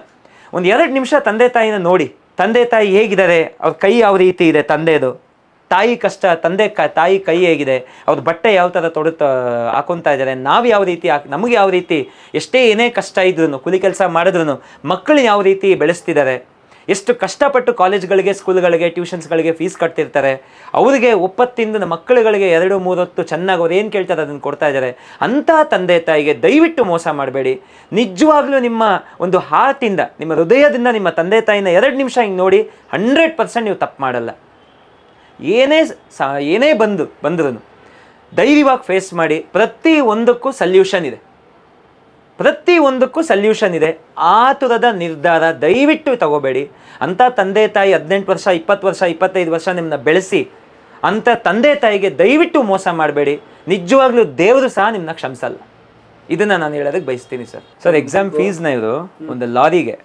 ಒಂದು 2 ನಿಮಿಷ ತಂದೆ ತಾಯಿನ ನೋಡಿ. ತಂದೆ ತಾಯಿ ಹೇಗಿದ್ದಾರೆ, ಅವ್ರ ಕೈ ಯಾವ ರೀತಿ ಇದೆ ತಂದೆದು, ತಾಯಿ ಕಷ್ಟ, ತಾಯಿ ಕೈ ಹೇಗಿದೆ, ಅವ್ರ ಬಟ್ಟೆ ಯಾವ ಥರ ಹಾಕೊತಾ ಇದ್ದಾರೆ, ನಾವು ಯಾವ ರೀತಿ ನಮಗೆ ಯಾವ ರೀತಿ, ಎಷ್ಟೇ ಏನೇ ಕಷ್ಟ ಇದ್ರೂ, ಕೂಲಿ ಕೆಲಸ ಮಾಡಿದ್ರು ಮಕ್ಕಳು ಯಾವ ರೀತಿ ಬೆಳೆಸ್ತಿದ್ದಾರೆ, ಎಷ್ಟು ಕಷ್ಟಪಟ್ಟು ಕಾಲೇಜ್ಗಳಿಗೆ, ಸ್ಕೂಲ್ಗಳಿಗೆ, ಟ್ಯೂಷನ್ಸ್ಗಳಿಗೆ ಫೀಸ್ ಕಟ್ತಿರ್ತಾರೆ, ಅವರಿಗೆ ಒಪ್ಪತ್ತಿಂದ ಮಕ್ಕಳುಗಳಿಗೆ 2-3 ಹೊತ್ತು ಚೆನ್ನಾಗಿ ಅವ್ರು ಏನು ಕೇಳ್ತಾರೆ ಅದನ್ನು ಕೊಡ್ತಾ ಇದ್ದಾರೆ. ಅಂಥ ತಂದೆ ತಾಯಿಗೆ ದಯವಿಟ್ಟು ಮೋಸ ಮಾಡಬೇಡಿ. ನಿಜವಾಗ್ಲೂ ನಿಮ್ಮ ಒಂದು ಹಾರ್ಟಿಂದ, ನಿಮ್ಮ ಹೃದಯದಿಂದ ನಿಮ್ಮ ತಂದೆ ತಾಯಿನ 2 ನಿಮಿಷ ಹಿಂಗೆ ನೋಡಿ, 100% ನೀವು ತಪ್ಪು ಮಾಡಲ್ಲ. ಏನೇ ಬಂದ್ರೂ ಧೈರ್ಯವಾಗಿ ಫೇಸ್ ಮಾಡಿ. ಪ್ರತಿಯೊಂದಕ್ಕೂ ಸಲ್ಯೂಷನ್ ಇದೆ. ಆತುರದ ನಿರ್ಧಾರ ದಯವಿಟ್ಟು ತಗೋಬೇಡಿ. ಅಂಥ ತಂದೆ ತಾಯಿ 18 ವರ್ಷ 20 ವರ್ಷ 25 ವರ್ಷ ನಿಮ್ಮನ್ನ ಬೆಳೆಸಿ ಅಂಥ ತಂದೆ ತಾಯಿಗೆ ದಯವಿಟ್ಟು ಮೋಸ ಮಾಡಬೇಡಿ. ನಿಜವಾಗ್ಲೂ ದೇವರು ಸಹ ನಿಮ್ಮನ್ನ ಕ್ಷಮಿಸಲ್ಲ. ಇದನ್ನು ನಾನು ಹೇಳೋದಕ್ಕೆ ಬಯಸ್ತೀನಿ ಸರ್. ಎಕ್ಸಾಮ್ ಫೀಸ್ನ ಇವರು ಒಂದು ಲಾರಿಗೆ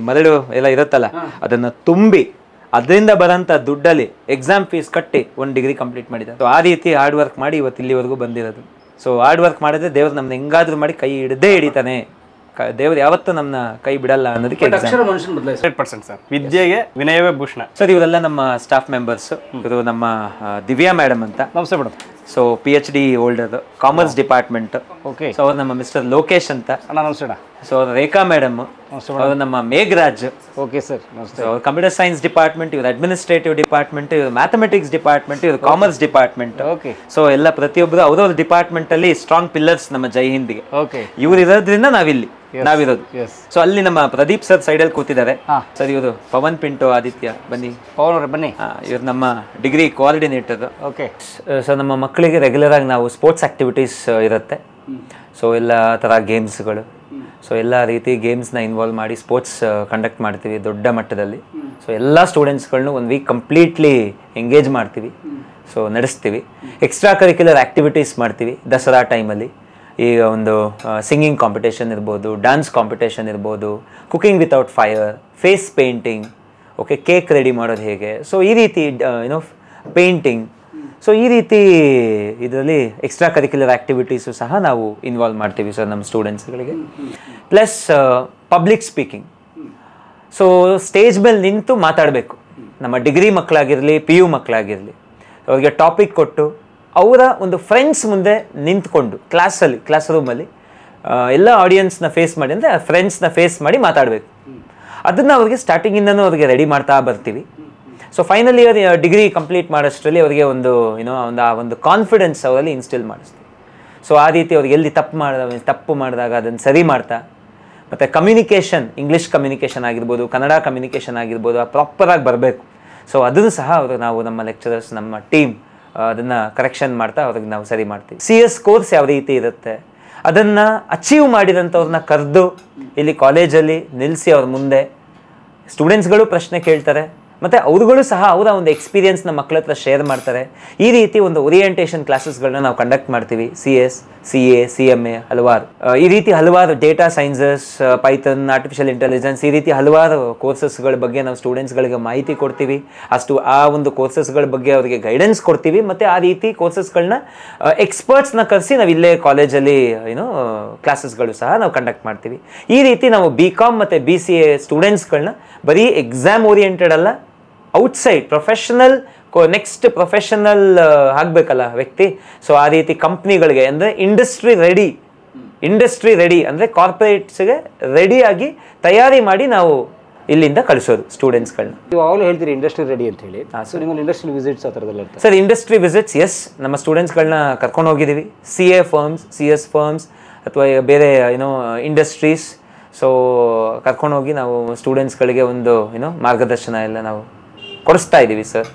ಮರಳು ಎಲ್ಲ ಇರುತ್ತಲ್ಲ, ಅದನ್ನು ತುಂಬಿ ಅದರಿಂದ ಬರೋಂಥ ದುಡ್ಡಲ್ಲಿ ಎಕ್ಸಾಮ್ ಫೀಸ್ ಕಟ್ಟಿ 1 ಡಿಗ್ರಿ ಕಂಪ್ಲೀಟ್ ಮಾಡಿದ್ದಾರೆ. ಆ ರೀತಿ ಹಾರ್ಡ್ ವರ್ಕ್ ಮಾಡಿ ಇವತ್ತು ಇಲ್ಲಿವರೆಗೂ ಬಂದಿರೋದು. ಸೊ ಹಾರ್ಡ್ ವರ್ಕ್ ಮಾಡಿದ್ರೆ ದೇವ್ರು ನಮ್ನ ಹೆಂಗಾದ್ರೂ ಮಾಡಿ ಕೈ ಹಿಡ್ದೇ ಹಿಡಿತಾನೆ, ದೇವ್ರು ಯಾವತ್ತೂ ನಮ್ಮನ್ನ ಕೈ ಬಿಡಲ್ಲ ಅನ್ನೋದಕ್ಕೆ ಅಕ್ಷರ ಮನುಷ್ಯನ ಬದಲಾಯಿಸಿ 100% ಸರ್. ವಿದ್ಯೆಗೆ ವಿನಯವೇ ಭೂಷಣ. ಸರ್ ಇವರೆಲ್ಲ ನಮ್ಮ ಸ್ಟಾಫ್ ಮೆಂಬರ್ಸ್. ಇವರು ನಮ್ಮ ದಿವ್ಯಾ ಮೇಡಮ್ ಅಂತ. ನಮಸ್ತೆ madam. So PhD holder, commerce department. Okay. So ಅವ್ರು ನಮ್ಮ ಮಿಸ್ಟರ್ ಲೋಕೇಶ್ ಅಂತ. ನಮಸ್ತೆ. ಸೊ ಅವ್ರು ರೇಖಾ ಮೇಡಮ್, ಅವ್ರು ನಮ್ಮ ಮೇಘರಾಜ್. Okay sir. ನಮಸ್ತೆ. ಅವ್ರು ಕಂಪ್ಯೂಟರ್ ಸೈನ್ಸ್ ಡಿಪಾರ್ಟ್ಮೆಂಟ್, ಇವ್ರು ಅಡ್ಮಿನಿಸ್ಟ್ರೇಟಿವ್ ಡಿಪಾರ್ಟ್ಮೆಂಟ್, ಇವ್ರು ಮ್ಯಾಥಮೆಟಿಕ್ಸ್ ಡಿಪಾರ್ಟ್ಮೆಂಟ್, ಇವ್ರು ಕಾಮರ್ಸ್ ಡಿಪಾರ್ಟ್ಮೆಂಟ್. ಓಕೆ. ಸೊ ಎಲ್ಲ ಪ್ರತಿಯೊಬ್ಬರು ಅವ್ರವ್ರ ಡಿಪಾರ್ಟ್ಮೆಂಟ್ ಅಲ್ಲಿ ಸ್ಟ್ರಾಂಗ್ ಪಿಲ್ಲರ್ಸ್ ನಮ್ಮ ಜೈ ಹಿಂದ್ಗೆ. ಓಕೆ. ಇವ್ರು ಇರೋದ್ರಿಂದ ನಾವಿರೋದು. ಸೊ ಅಲ್ಲಿ ನಮ್ಮ ಪ್ರದೀಪ್ ಸರ್ ಸೈಡ್ ಅಲ್ಲಿ ಕೂತಿದ್ದಾರೆ. ಸರ್ ಇವರು ಪವನ್ ಪಿಂಟೋ ಆದಿತ್ಯ, ಬನ್ನಿ. ಪವನ್ ಬನ್ನಿ. ಇವ್ರು ನಮ್ಮ ಡಿಗ್ರಿ ಕೋಆರ್ಡಿನೇಟರ್. ಓಕೆ. ಸೊ ನಮ್ಮ ಮಕ್ಕಳಿಗೆ ರೆಗ್ಯುಲರ್ ಆಗಿ ನಾವು ಸ್ಪೋರ್ಟ್ಸ್ ಆಕ್ಟಿವಿಟೀಸ್ ಇರುತ್ತೆ. ಸೊ ಎಲ್ಲ ಥರ ಗೇಮ್ಸ್ಗಳು, ಸೊ ಎಲ್ಲ ರೀತಿ ಗೇಮ್ಸ್ನ ಇನ್ವಾಲ್ವ್ ಮಾಡಿ ಸ್ಪೋರ್ಟ್ಸ್ ಕಂಡಕ್ಟ್ ಮಾಡ್ತೀವಿ ದೊಡ್ಡ ಮಟ್ಟದಲ್ಲಿ. ಸೊ ಎಲ್ಲ ಸ್ಟೂಡೆಂಟ್ಸ್ಗಳನ್ನೂ ಒಂದು ವೀಕ್ ಕಂಪ್ಲೀಟ್ಲಿ ಎಂಗೇಜ್ ಮಾಡ್ತೀವಿ, ಸೊ ನಡೆಸ್ತೀವಿ. ಎಕ್ಸ್ಟ್ರಾ ಕರಿಕ್ಯುಲರ್ ಆ್ಯಕ್ಟಿವಿಟೀಸ್ ಮಾಡ್ತೀವಿ ದಸರಾ ಟೈಮಲ್ಲಿ. ಈಗ ಒಂದು ಸಿಂಗಿಂಗ್ ಕಾಂಪಿಟೇಷನ್ ಇರ್ಬೋದು, ಡ್ಯಾನ್ಸ್ ಕಾಂಪಿಟೇಷನ್ ಇರ್ಬೋದು, cooking without fire, face painting, okay, cake ready ಮಾಡೋದು ಹೇಗೆ, ಸೊ ಈ ರೀತಿ ಏನೋ ಪೇಂಟಿಂಗ್. ಸೊ ಈ ರೀತಿ ಇದರಲ್ಲಿ ಎಕ್ಸ್ಟ್ರಾ ಕರಿಕ್ಯುಲರ್ ಆ್ಯಕ್ಟಿವಿಟೀಸು ಸಹ ನಾವು ಇನ್ವಾಲ್ವ್ ಮಾಡ್ತೀವಿ ಸರ್ ನಮ್ಮ ಸ್ಟೂಡೆಂಟ್ಸ್ಗಳಿಗೆ. Plus public speaking. So stage ಮೇಲೆ ನಿಂತು ಮಾತಾಡಬೇಕು. ನಮ್ಮ ಡಿಗ್ರಿ ಮಕ್ಕಳಾಗಿರಲಿ, PU ಮಕ್ಕಳಾಗಿರಲಿ, ಅವ್ರಿಗೆ ಟಾಪಿಕ್ ಕೊಟ್ಟು ಅವರ ಒಂದು ಫ್ರೆಂಡ್ಸ್ ಮುಂದೆ ನಿಂತ್ಕೊಂಡು ಕ್ಲಾಸ್ ರೂಮಲ್ಲಿ ಎಲ್ಲ ಆಡಿಯನ್ಸ್ನ ಫೇಸ್ ಮಾಡಿ, ಅಂದರೆ ಫ್ರೆಂಡ್ಸ್ನ ಫೇಸ್ ಮಾಡಿ ಮಾತಾಡಬೇಕು. ಅದನ್ನು ಅವ್ರಿಗೆ ಸ್ಟಾರ್ಟಿಂಗಿಂದನೂ ಅವ್ರಿಗೆ ರೆಡಿ ಮಾಡ್ತಾ ಬರ್ತೀವಿ. So final year degree complete ಮಾಡೋಷ್ಟರಲ್ಲಿ ಅವರಿಗೆ ಒಂದು ಒಂದು ಕಾನ್ಫಿಡೆನ್ಸ್ ಅವರಲ್ಲಿ ಇನ್ಸ್ಟಿಲ್ ಮಾಡಿಸ್ತೀವಿ. ಸೊ ಆ ರೀತಿ ಅವ್ರಿಗೆ ಎಲ್ಲಿ ತಪ್ಪು ಮಾಡಿದಾಗ ಅದನ್ನು ಸರಿ ಮಾಡ್ತಾ, ಮತ್ತು ಕಮ್ಯುನಿಕೇಷನ್, ಇಂಗ್ಲೀಷ್ ಕಮ್ಯುನಿಕೇಷನ್ ಆಗಿರ್ಬೋದು, ಕನ್ನಡ ಕಮ್ಯುನಿಕೇಷನ್ ಆಗಿರ್ಬೋದು, ಪ್ರಾಪರಾಗಿ ಬರಬೇಕು. ಸೊ ಅದನ್ನು ಸಹ ನಾವು ನಮ್ಮ ಲೆಕ್ಚರರ್ಸ್, ನಮ್ಮ ಟೀಮ್ ಅದನ್ನು ಕರೆಕ್ಷನ್ ಮಾಡ್ತಾ ಅವ್ರಿಗೆ ನಾವು ಸರಿ ಮಾಡ್ತೀವಿ. CS ಕೋರ್ಸ್ ಯಾವ ರೀತಿ ಇರುತ್ತೆ ಅದನ್ನು ಅಚೀವ್ ಮಾಡಿದಂಥವ್ರನ್ನ ಕರೆದು ಇಲ್ಲಿ ಕಾಲೇಜಲ್ಲಿ ನಿಲ್ಲಿಸಿ ಅವ್ರ ಮುಂದೆ ಸ್ಟೂಡೆಂಟ್ಸ್ಗಳು ಪ್ರಶ್ನೆ ಕೇಳ್ತಾರೆ, ಮತ್ತು ಅವ್ರುಗಳು ಸಹ ಅವರ ಒಂದು ಎಕ್ಸ್ಪೀರಿಯನ್ಸ್ನ ಮಕ್ಕಳ ಹತ್ರ ಶೇರ್ ಮಾಡ್ತಾರೆ. ಈ ರೀತಿ ಒಂದು ಓರಿಯೆಂಟೇಷನ್ ಕ್ಲಾಸಸ್ಗಳನ್ನ ನಾವು ಕಂಡಕ್ಟ್ ಮಾಡ್ತೀವಿ. CS, CA, CMA, ಈ ರೀತಿ ಹಲವಾರು data sciences, Python, artificial intelligence, ಈ ರೀತಿ ಹಲವಾರು ಕೋರ್ಸಸ್ಗಳ ಬಗ್ಗೆ ನಾವು ಸ್ಟೂಡೆಂಟ್ಸ್ಗಳಿಗೆ ಮಾಹಿತಿ ಕೊಡ್ತೀವಿ. ಆ ಒಂದು ಕೋರ್ಸಸ್ಗಳ ಬಗ್ಗೆ ಅವರಿಗೆ ಗೈಡೆನ್ಸ್ ಕೊಡ್ತೀವಿ. ಮತ್ತು ಆ ರೀತಿ ಕೋರ್ಸಸ್ಗಳನ್ನ ಎಕ್ಸ್ಪರ್ಟ್ಸ್ನ ಕರೆಸಿ ನಾವು ಇಲ್ಲೇ ಕಾಲೇಜಲ್ಲಿ ಕ್ಲಾಸಸ್ಗಳು ಸಹ ನಾವು ಕಂಡಕ್ಟ್ ಮಾಡ್ತೀವಿ. ಈ ರೀತಿ ನಾವು BCom ಮತ್ತು BCA ಸ್ಟೂಡೆಂಟ್ಸ್ಗಳನ್ನ ಬರೀ ಎಕ್ಸಾಮ್ ಓರಿಯೆಂಟೆಡ್ ಅಲ್ಲ, ಔಟ್ಸೈಡ್ ನೆಕ್ಸ್ಟ್ ಪ್ರೊಫೆಷನಲ್ ಆಗಬೇಕಲ್ಲ ವ್ಯಕ್ತಿ. ಸೊ ಆ ರೀತಿ ಕಂಪ್ನಿಗಳಿಗೆ, ಅಂದರೆ ಇಂಡಸ್ಟ್ರಿ ರೆಡಿ ಅಂದರೆ ಕಾರ್ಪೊರೇಟ್ಸ್ಗೆ ರೆಡಿಯಾಗಿ ತಯಾರಿ ಮಾಡಿ ನಾವು ಇಲ್ಲಿಂದ ಕಳಿಸೋದು ಸ್ಟೂಡೆಂಟ್ಸ್ಗಳನ್ನ. ನೀವು ಆವಾಗಲೇ ಹೇಳ್ತೀರಿ ಇಂಡಸ್ಟ್ರಿ ರೆಡಿ ಅಂತ ಹೇಳಿ. ಸೊ ನಿಮ್ಮಲ್ಲಿ ಇಂಡಸ್ಟ್ರಿಯಲ್ ವಿಸಿಟ್ಸ್ ಆ ಥರದಲ್ಲ ಸರ್? ಇಂಡಸ್ಟ್ರಿ ವಿಸಿಟ್ಸ್, ಎಸ್, ನಮ್ಮ ಸ್ಟೂಡೆಂಟ್ಸ್ಗಳನ್ನ ಕರ್ಕೊಂಡು ಹೋಗಿದ್ದೀವಿ. CA ಫರ್ಮ್ಸ್, CS ಫರ್ಮ್ಸ್ ಅಥವಾ ಬೇರೆ ಇಂಡಸ್ಟ್ರೀಸ್. ಸೊ ಕರ್ಕೊಂಡೋಗಿ ನಾವು ಸ್ಟೂಡೆಂಟ್ಸ್ಗಳಿಗೆ ಒಂದು ಮಾರ್ಗದರ್ಶನ ಎಲ್ಲ ನಾವು ಕೊಡಿಸ್ತಾ ಇದ್ದೀವಿ sir.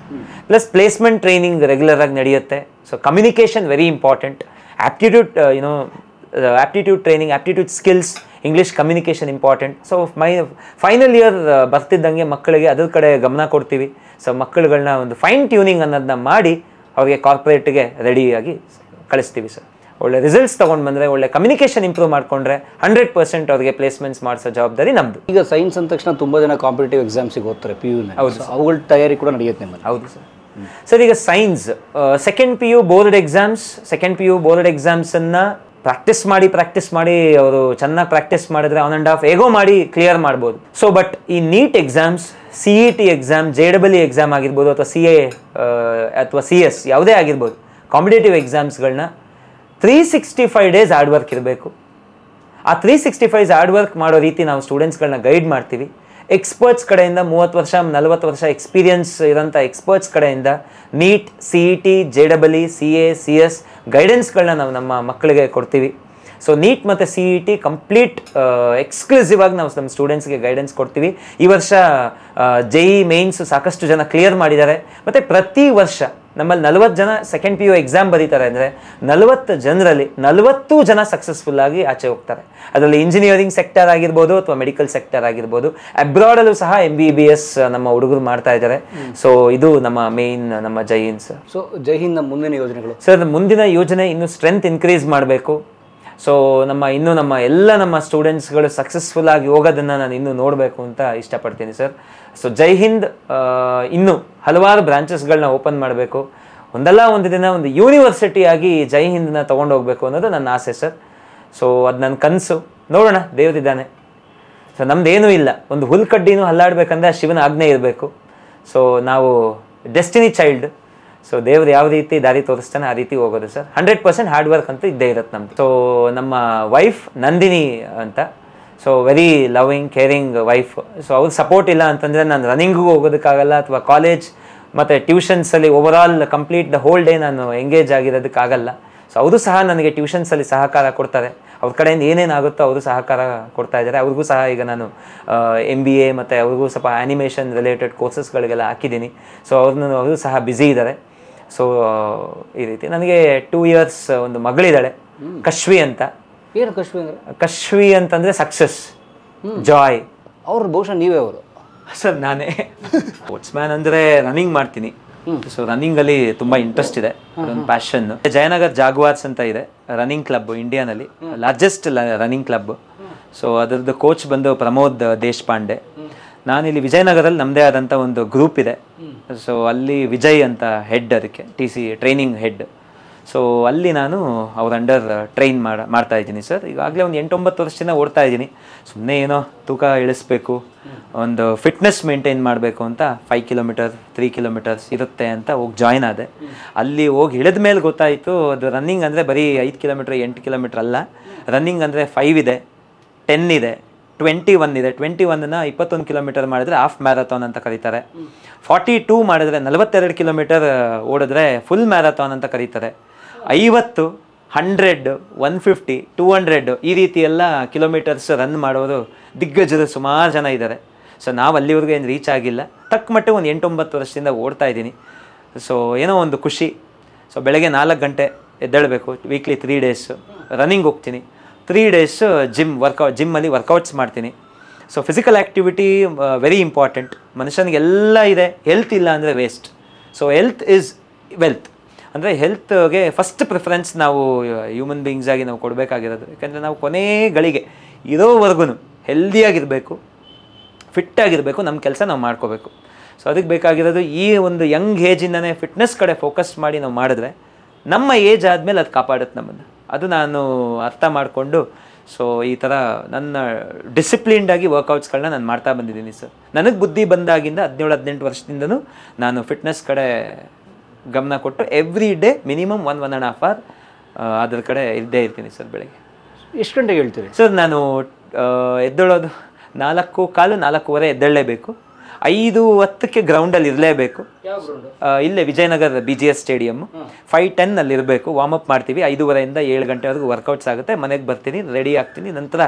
Plus placement training regular ಆಗಿ ನಡೆಯುತ್ತೆ. So communication very important. Aptitude training, aptitude skills, English communication important. So final year ಬರ್ತಿದ್ದಂಗೆ ಮಕ್ಕಳಿಗೆ ಅದ್ರ ಕಡೆ ಗಮನ ಕೊಡ್ತೀವಿ. ಸೊ ಮಕ್ಕಳುಗಳನ್ನ ಒಂದು ಫೈನ್ ಟ್ಯೂನಿಂಗ್ ಅನ್ನೋದನ್ನ ಮಾಡಿ ಅವ್ರಿಗೆ ಕಾರ್ಪೊರೇಟ್ಗೆ ರೆಡಿಯಾಗಿ ಕಳಿಸ್ತೀವಿ ಸರ್. ಒಳ್ಳೆ ರಿಸಲ್ಟ್ಸ್ ತೊಗೊಂಡು ಬಂದರೆ, ಒಳ್ಳೆ ಕಮ್ಯುನಿಕೇಷನ್ ಇಂಪ್ರೂವ್ ಮಾಡಿಕೊಂಡ್ರೆ 100% ಅವ್ರಿಗೆ ಪ್ಲೇಸ್ಮೆಂಟ್ಸ್ ಮಾಡಿಸೋ ಜವಾಬ್ದಾರಿ ನಮ್ಮದು. ಈಗ ಸೈನ್ಸ್ ಅಂದ ತಕ್ಷಣ ತುಂಬ ಜನ ಕಾಂಪಿಟೇಟಿವ್ ಎಕ್ಸಾಮ್ಸಿಗೆ ಓದ್ತಾರೆ PU. ಹೌದು, ಅವುಗಳ ತಯಾರಿ ಕೂಡ ನಡೆಯುತ್ತೆ ನಿಮ್ಮಲ್ಲಿ? ಹೌದು ಸರ್. ಸರ್ ಈಗ ಸೈನ್ಸ್ ಸೆಕೆಂಡ್ PU ಬೋರ್ಡ್ ಎಕ್ಸಾಮ್ಸನ್ನು ಪ್ರಾಕ್ಟೀಸ್ ಮಾಡಿ ಅವರು ಚೆನ್ನಾಗಿ ಪ್ರಾಕ್ಟೀಸ್ ಮಾಡಿದ್ರೆ 1.5 ಹೇಗೋ ಮಾಡಿ ಕ್ಲಿಯರ್ ಮಾಡ್ಬೋದು. ಸೊ ಬಟ್ ಈ neat exams, CET exam, JEE exam ಆಗಿರ್ಬೋದು, ಅಥವಾ CA ಅಥವಾ CS ಯಾವುದೇ ಆಗಿರ್ಬೋದು, ಕಾಂಪಿಟೇಟಿವ್ ಎಕ್ಸಾಮ್ಸ್ಗಳನ್ನ 365 ಡೇಸ್ ಹಾರ್ಡ್ ವರ್ಕ್ ಇರಬೇಕು. ಆ 365 ಹಾರ್ಡ್ ವರ್ಕ್ ಮಾಡೋ ರೀತಿ ನಾವು ಸ್ಟೂಡೆಂಟ್ಸ್ಗಳನ್ನ ಗೈಡ್ ಮಾಡ್ತೀವಿ. ಎಕ್ಸ್ಪರ್ಟ್ಸ್ ಕಡೆಯಿಂದ 30 ವರ್ಷ 40 ವರ್ಷ ಎಕ್ಸ್ಪೀರಿಯನ್ಸ್ ಇರೋಂಥ ಎಕ್ಸ್ಪರ್ಟ್ಸ್ ಕಡೆಯಿಂದ NEET, CET, JEE, CA, CS ಗೈಡೆನ್ಸ್ಗಳನ್ನ ನಾವು ನಮ್ಮ ಮಕ್ಕಳಿಗೆ ಕೊಡ್ತೀವಿ. ಸೊ ನೀಟ್ ಮತ್ತು CET ಕಂಪ್ಲೀಟ್ ಎಕ್ಸ್ಕ್ಲೂಸಿವ್ ಆಗಿ ನಾವು ನಮ್ಮ ಸ್ಟೂಡೆಂಟ್ಸ್ಗೆ ಗೈಡೆನ್ಸ್ ಕೊಡ್ತೀವಿ. ಈ ವರ್ಷ JEE ಮೇನ್ಸ್ ಸಾಕಷ್ಟು ಜನ ಕ್ಲಿಯರ್ ಮಾಡಿದ್ದಾರೆ. ಮತ್ತು ಪ್ರತಿ ವರ್ಷ ನಮ್ಮಲ್ಲಿ 40 ಜನ ಸೆಕೆಂಡ್ PU ಎಕ್ಸಾಮ್ ಬರೀತಾರೆ ಅಂದರೆ 40 ಜನರಲ್ಲಿ 40 ಜನ ಸಕ್ಸಸ್ಫುಲ್ ಆಗಿ ಆಚೆ ಹೋಗ್ತಾರೆ. ಅದರಲ್ಲಿ ಇಂಜಿನಿಯರಿಂಗ್ ಸೆಕ್ಟರ್ ಆಗಿರ್ಬೋದು ಅಥವಾ ಮೆಡಿಕಲ್ ಸೆಕ್ಟರ್ ಆಗಿರ್ಬೋದು. ಅಬ್ರಾಡಲ್ಲೂ ಸಹ MBBS ನಮ್ಮ ಹುಡುಗರು ಮಾಡ್ತಾ ಇದ್ದಾರೆ. ಸೊ ಇದು ನಮ್ಮ ಮೇನ್ ನಮ್ಮ ಜೈ ಹಿಂದ್ ಸರ್. ಸೊ ಜೈ ಹಿಂದ್ ಮುಂದಿನ ಯೋಜನೆಗಳು ಸರ್? ಮುಂದಿನ ಯೋಜನೆ ಇನ್ನೂ ಸ್ಟ್ರೆಂತ್ ಇನ್ಕ್ರೀಸ್ ಮಾಡಬೇಕು. ಸೊ ನಮ್ಮ ಎಲ್ಲ ಸ್ಟೂಡೆಂಟ್ಸ್ಗಳು ಸಕ್ಸಸ್ಫುಲ್ ಆಗಿ ಹೋಗೋದನ್ನು ನಾನು ಇನ್ನೂ ನೋಡಬೇಕು ಅಂತ ಇಷ್ಟಪಡ್ತೀನಿ ಸರ್. ಸೊ ಜೈ ಹಿಂದ್ ಇನ್ನೂ ಹಲವಾರು ಬ್ರಾಂಚಸ್ಗಳನ್ನ ಓಪನ್ ಮಾಡಬೇಕು. ಒಂದಲ್ಲ ಒಂದು ದಿನ ಒಂದು ಯೂನಿವರ್ಸಿಟಿ ಆಗಿ ಜೈ ಹಿಂದ್ನ ತೊಗೊಂಡು ಹೋಗ್ಬೇಕು ಅನ್ನೋದು ನನ್ನ ಆಸೆ ಸರ್. ಸೊ ಅದು ನನ್ನ ಕನಸು, ನೋಡೋಣ, ದೇವರಿದ್ದಾನೆ. ಸೊ ನಮ್ದೇನೂ ಇಲ್ಲ, ಒಂದು ಹುಲ್ಕಡ್ಡಿನೂ ಹಲ್ಲಾಡ್ಬೇಕಂದ್ರೆ ಶಿವನ ಆಜ್ಞೆ ಇರಬೇಕು. ಸೊ ನಾವು ಡೆಸ್ಟಿನಿ ಚೈಲ್ಡ್. ಸೊ ದೇವ್ರು ಯಾವ ರೀತಿ ದಾರಿ ತೋರಿಸ್ತಾನೆ ಆ ರೀತಿ ಹೋಗೋದು ಸರ್. 100% ಹಾರ್ಡ್ ವರ್ಕ್ ಅಂತೂ ಇದ್ದೇ ಇರುತ್ತೆ ನಮ್ದು. ಸೊ ನಮ್ಮ ವೈಫ್ ನಂದಿನಿ ಅಂತ, so very loving caring wife. So ಅವ್ರ ಸಪೋರ್ಟ್ ಇಲ್ಲ ಅಂತಂದರೆ ನಾನು ರನ್ನಿಂಗಿಗೂ ಹೋಗೋದಕ್ಕಾಗಲ್ಲ, ಅಥವಾ ಕಾಲೇಜ್ ಮತ್ತು ಟ್ಯೂಷನ್ಸಲ್ಲಿ overall complete the whole day ನಾನು ಎಂಗೇಜ್ ಆಗಿರೋದಕ್ಕಾಗಲ್ಲ. ಸೊ ಅವರು ಸಹ ನನಗೆ ಟ್ಯೂಷನ್ಸಲ್ಲಿ ಸಹಕಾರ ಕೊಡ್ತಾರೆ. ಅವ್ರ ಕಡೆಯಿಂದ ಏನೇನಾಗುತ್ತೋ ಅವರು ಸಹಕಾರ ಕೊಡ್ತಾ ಇದ್ದಾರೆ. ಅವ್ರಿಗೂ ಸಹ ಈಗ ನಾನು MBA ಮತ್ತು ಅವ್ರಿಗೂ ಸ್ವಲ್ಪ ಆ್ಯನಿಮೇಷನ್ ರಿಲೇಟೆಡ್ ಕೋರ್ಸಸ್ಗಳಿಗೆಲ್ಲ ಹಾಕಿದ್ದೀನಿ. ಸೊ ಅವರು ಸಹ ಬ್ಯುಸಿ ಇದ್ದಾರೆ. ಸೊ ಈ ರೀತಿ ನನಗೆ 2 years ಒಂದು ಮಗಳಿದ್ದಾಳೆ, ಕಶ್ವಿ ಅಂತ. ಏನು ಕಶ್ವಿ ಅಂದರೆ? ಕಶ್ವಿ ಅಂತಂದರೆ ಸಕ್ಸಸ್, ಜಾಯ್. ಅವ್ರು ಬಹುಶಃ ನೀವೇ ಅವರು ಸರ್? ನಾನೇ. ಸ್ಪೋರ್ಟ್ಸ್ ಮ್ಯಾನ್ ಅಂದರೆ ರನ್ನಿಂಗ್ ಮಾಡ್ತೀನಿ. ಸೊ ರನ್ನಿಂಗಲ್ಲಿ ತುಂಬ ಇಂಟ್ರೆಸ್ಟ್ ಇದೆ, ಅದೊಂದು ಪ್ಯಾಷನ್. ಜಯನಗರ್ ಜಾಗ್ವಾರ್ಸ್ ಅಂತ ಇದೆ ರನ್ನಿಂಗ್ ಕ್ಲಬ್, ಇಂಡಿಯಾನಲ್ಲಿ ಲಾರ್ಜೆಸ್ಟ್ ರನ್ನಿಂಗ್ ಕ್ಲಬ್. ಸೊ ಅದರದ್ದು ಕೋಚ್ ಬಂದು ಪ್ರಮೋದ್ ದೇಶಪಾಂಡೆ. ನಾನಿಲ್ಲಿ ವಿಜಯನಗರಲ್ಲಿ ನಮ್ಮದೇ ಆದಂಥ ಒಂದು ಗ್ರೂಪ್ ಇದೆ. ಸೊ ಅಲ್ಲಿ ವಿಜಯ್ ಅಂತ ಹೆಡ್, ಅದಕ್ಕೆ TC ಟ್ರೈನಿಂಗ್ ಹೆಡ್. ಸೊ ಅಲ್ಲಿ ನಾನು ಅವ್ರ ಅಂಡರ್ ಟ್ರೈನ್ ಮಾಡ್ತಾ ಇದ್ದೀನಿ ಸರ್. ಈಗಾಗಲೇ ಒಂದು 8-9 ವರ್ಷದಿಂದ ಓಡ್ತಾ ಇದ್ದೀನಿ. ಸುಮ್ಮನೆ ಏನೋ ತೂಕ ಇಳಿಸ್ಬೇಕು, ಒಂದು ಫಿಟ್ನೆಸ್ ಮೇಂಟೈನ್ ಮಾಡಬೇಕು ಅಂತ 5 kilometers 3 kilometers ಇರುತ್ತೆ ಅಂತ ಹೋಗಿ ಜಾಯ್ನ್ ಆದೆ. ಅಲ್ಲಿ ಹೋಗಿ ಇಳಿದ ಮೇಲೆ ಗೊತ್ತಾಯಿತು ಅದು ರನ್ನಿಂಗ್ ಅಂದರೆ ಬರೀ 5 kilometers 8 kilometers ಅಲ್ಲ. ರನ್ನಿಂಗ್ ಅಂದರೆ 5 ಇದೆ, 10 ಇದೆ, 21 ಇದೆ. 21ನ 21 kilometers ಮಾಡಿದ್ರೆ ಹಾಫ್ ಮ್ಯಾರಥಾನ್ ಅಂತ ಕರೀತಾರೆ. 42 ಮಾಡಿದ್ರೆ 42 kilometers ಓಡಿದ್ರೆ ಫುಲ್ ಮ್ಯಾರಥಾನ್ ಅಂತ ಕರೀತಾರೆ. 50, 100, 150, 200 ಈ ರೀತಿ ಎಲ್ಲ ಕಿಲೋಮೀಟರ್ಸ್ ರನ್ ಮಾಡೋರು ದಿಗ್ಗಜರು ಸುಮಾರು ಜನ ಇದ್ದಾರೆ. ಸೊ ನಾವು ಅಲ್ಲಿವರೆಗೂ ಏನು ರೀಚ್ ಆಗಿಲ್ಲ. ತಕ್ಕ ಮಟ್ಟಿಗೆ ಒಂದು 8-9 ವರ್ಷದಿಂದ ಓಡ್ತಾ ಇದ್ದೀನಿ. ಸೊ ಏನೋ ಒಂದು ಖುಷಿ. ಸೊ ಬೆಳಗ್ಗೆ 4 ಗಂಟೆ ಎದ್ದೇಳಬೇಕು, ವೀಕ್ಲಿ 3 days ರನ್ನಿಂಗ್ ಹೋಗ್ತೀನಿ, 3 days ಜಿಮ್ಮಲ್ಲಿ ವರ್ಕೌಟ್ಸ್ ಮಾಡ್ತೀನಿ. So physical activity very important. ಮನುಷ್ಯನಿಗೆಲ್ಲ ಇದೆ, ಹೆಲ್ತ್ ಇಲ್ಲ ಅಂದರೆ waste. So health is wealth. ಅಂದರೆ ಹೆಲ್ತ್ಗೆ ಫಸ್ಟ್ ಪ್ರಿಫರೆನ್ಸ್ ನಾವು ಹ್ಯೂಮನ್ ಬೀಯಿಂಗ್ಸಾಗಿ ನಾವು ಕೊಡಬೇಕಾಗಿರೋದು. ಯಾಕೆಂದರೆ ನಾವು ಕೊನೆಗಳಿಗೆ ಇರೋವರೆಗೂ ಹೆಲ್ದಿಯಾಗಿರಬೇಕು, ಫಿಟ್ಟಾಗಿರಬೇಕು, ನಮ್ಮ ಕೆಲಸ ನಾವು ಮಾಡ್ಕೋಬೇಕು. ಸೊ ಅದಕ್ಕೆ ಬೇಕಾಗಿರೋದು ಈ ಒಂದು ಯಂಗ್ ಏಜಿಂದನೇ ಫಿಟ್ನೆಸ್ ಕಡೆ ಫೋಕಸ್ ಮಾಡಿ ನಾವು ಮಾಡಿದ್ರೆ ನಮ್ಮ ಏಜ್ ಆದಮೇಲೆ ಅದು ಕಾಪಾಡುತ್ತೆ ನಮ್ಮನ್ನು. ಅದು ನಾನು ಅರ್ಥ ಮಾಡಿಕೊಂಡು ಸೊ ಈ ಥರ ನನ್ನ ಡಿಸಿಪ್ಲಿನ್ಡಾಗಿ ವರ್ಕೌಟ್ಸ್ಗಳನ್ನ ನಾನು ಮಾಡ್ತಾ ಬಂದಿದ್ದೀನಿ ಸರ್. ನನಗೆ ಬುದ್ಧಿ ಬಂದಾಗಿಂದ 17-18 ವರ್ಷದಿಂದನೂ ನಾನು ಫಿಟ್ನೆಸ್ ಕಡೆ ಗಮನ ಕೊಟ್ಟು ಎವ್ರಿ ಡೇ ಮಿನಿಮಮ್ 1-1.5 hour ಅದ್ರ ಕಡೆ ಇದ್ದೇ ಇರ್ತೀನಿ ಸರ್. ಬೆಳಗ್ಗೆ ಎಷ್ಟು ಗಂಟೆಗೆ ಹೇಳ್ತೀರಿ ಸರ್? ನಾನು ಎದ್ದೇಳೋದು 4:15 4:15 ಎದ್ದೇಳಲೇಬೇಕು. 5:10 ಗ್ರೌಂಡಲ್ಲಿ ಇರಲೇಬೇಕು. ಇಲ್ಲೇ ವಿಜಯನಗರ BGS ಸ್ಟೇಡಿಯಮ್. 5:10 ಅಲ್ಲಿ ಇರಬೇಕು. ವಾರ್ಮಪ್ ಮಾಡ್ತೀವಿ. 5:30 ಇಂದ 7 ಗಂಟೆವರೆಗೂ ವರ್ಕೌಟ್ಸ್ ಆಗುತ್ತೆ. ಮನೆಗೆ ಬರ್ತೀನಿ, ರೆಡಿ ಆಗ್ತೀನಿ, ನಂತರ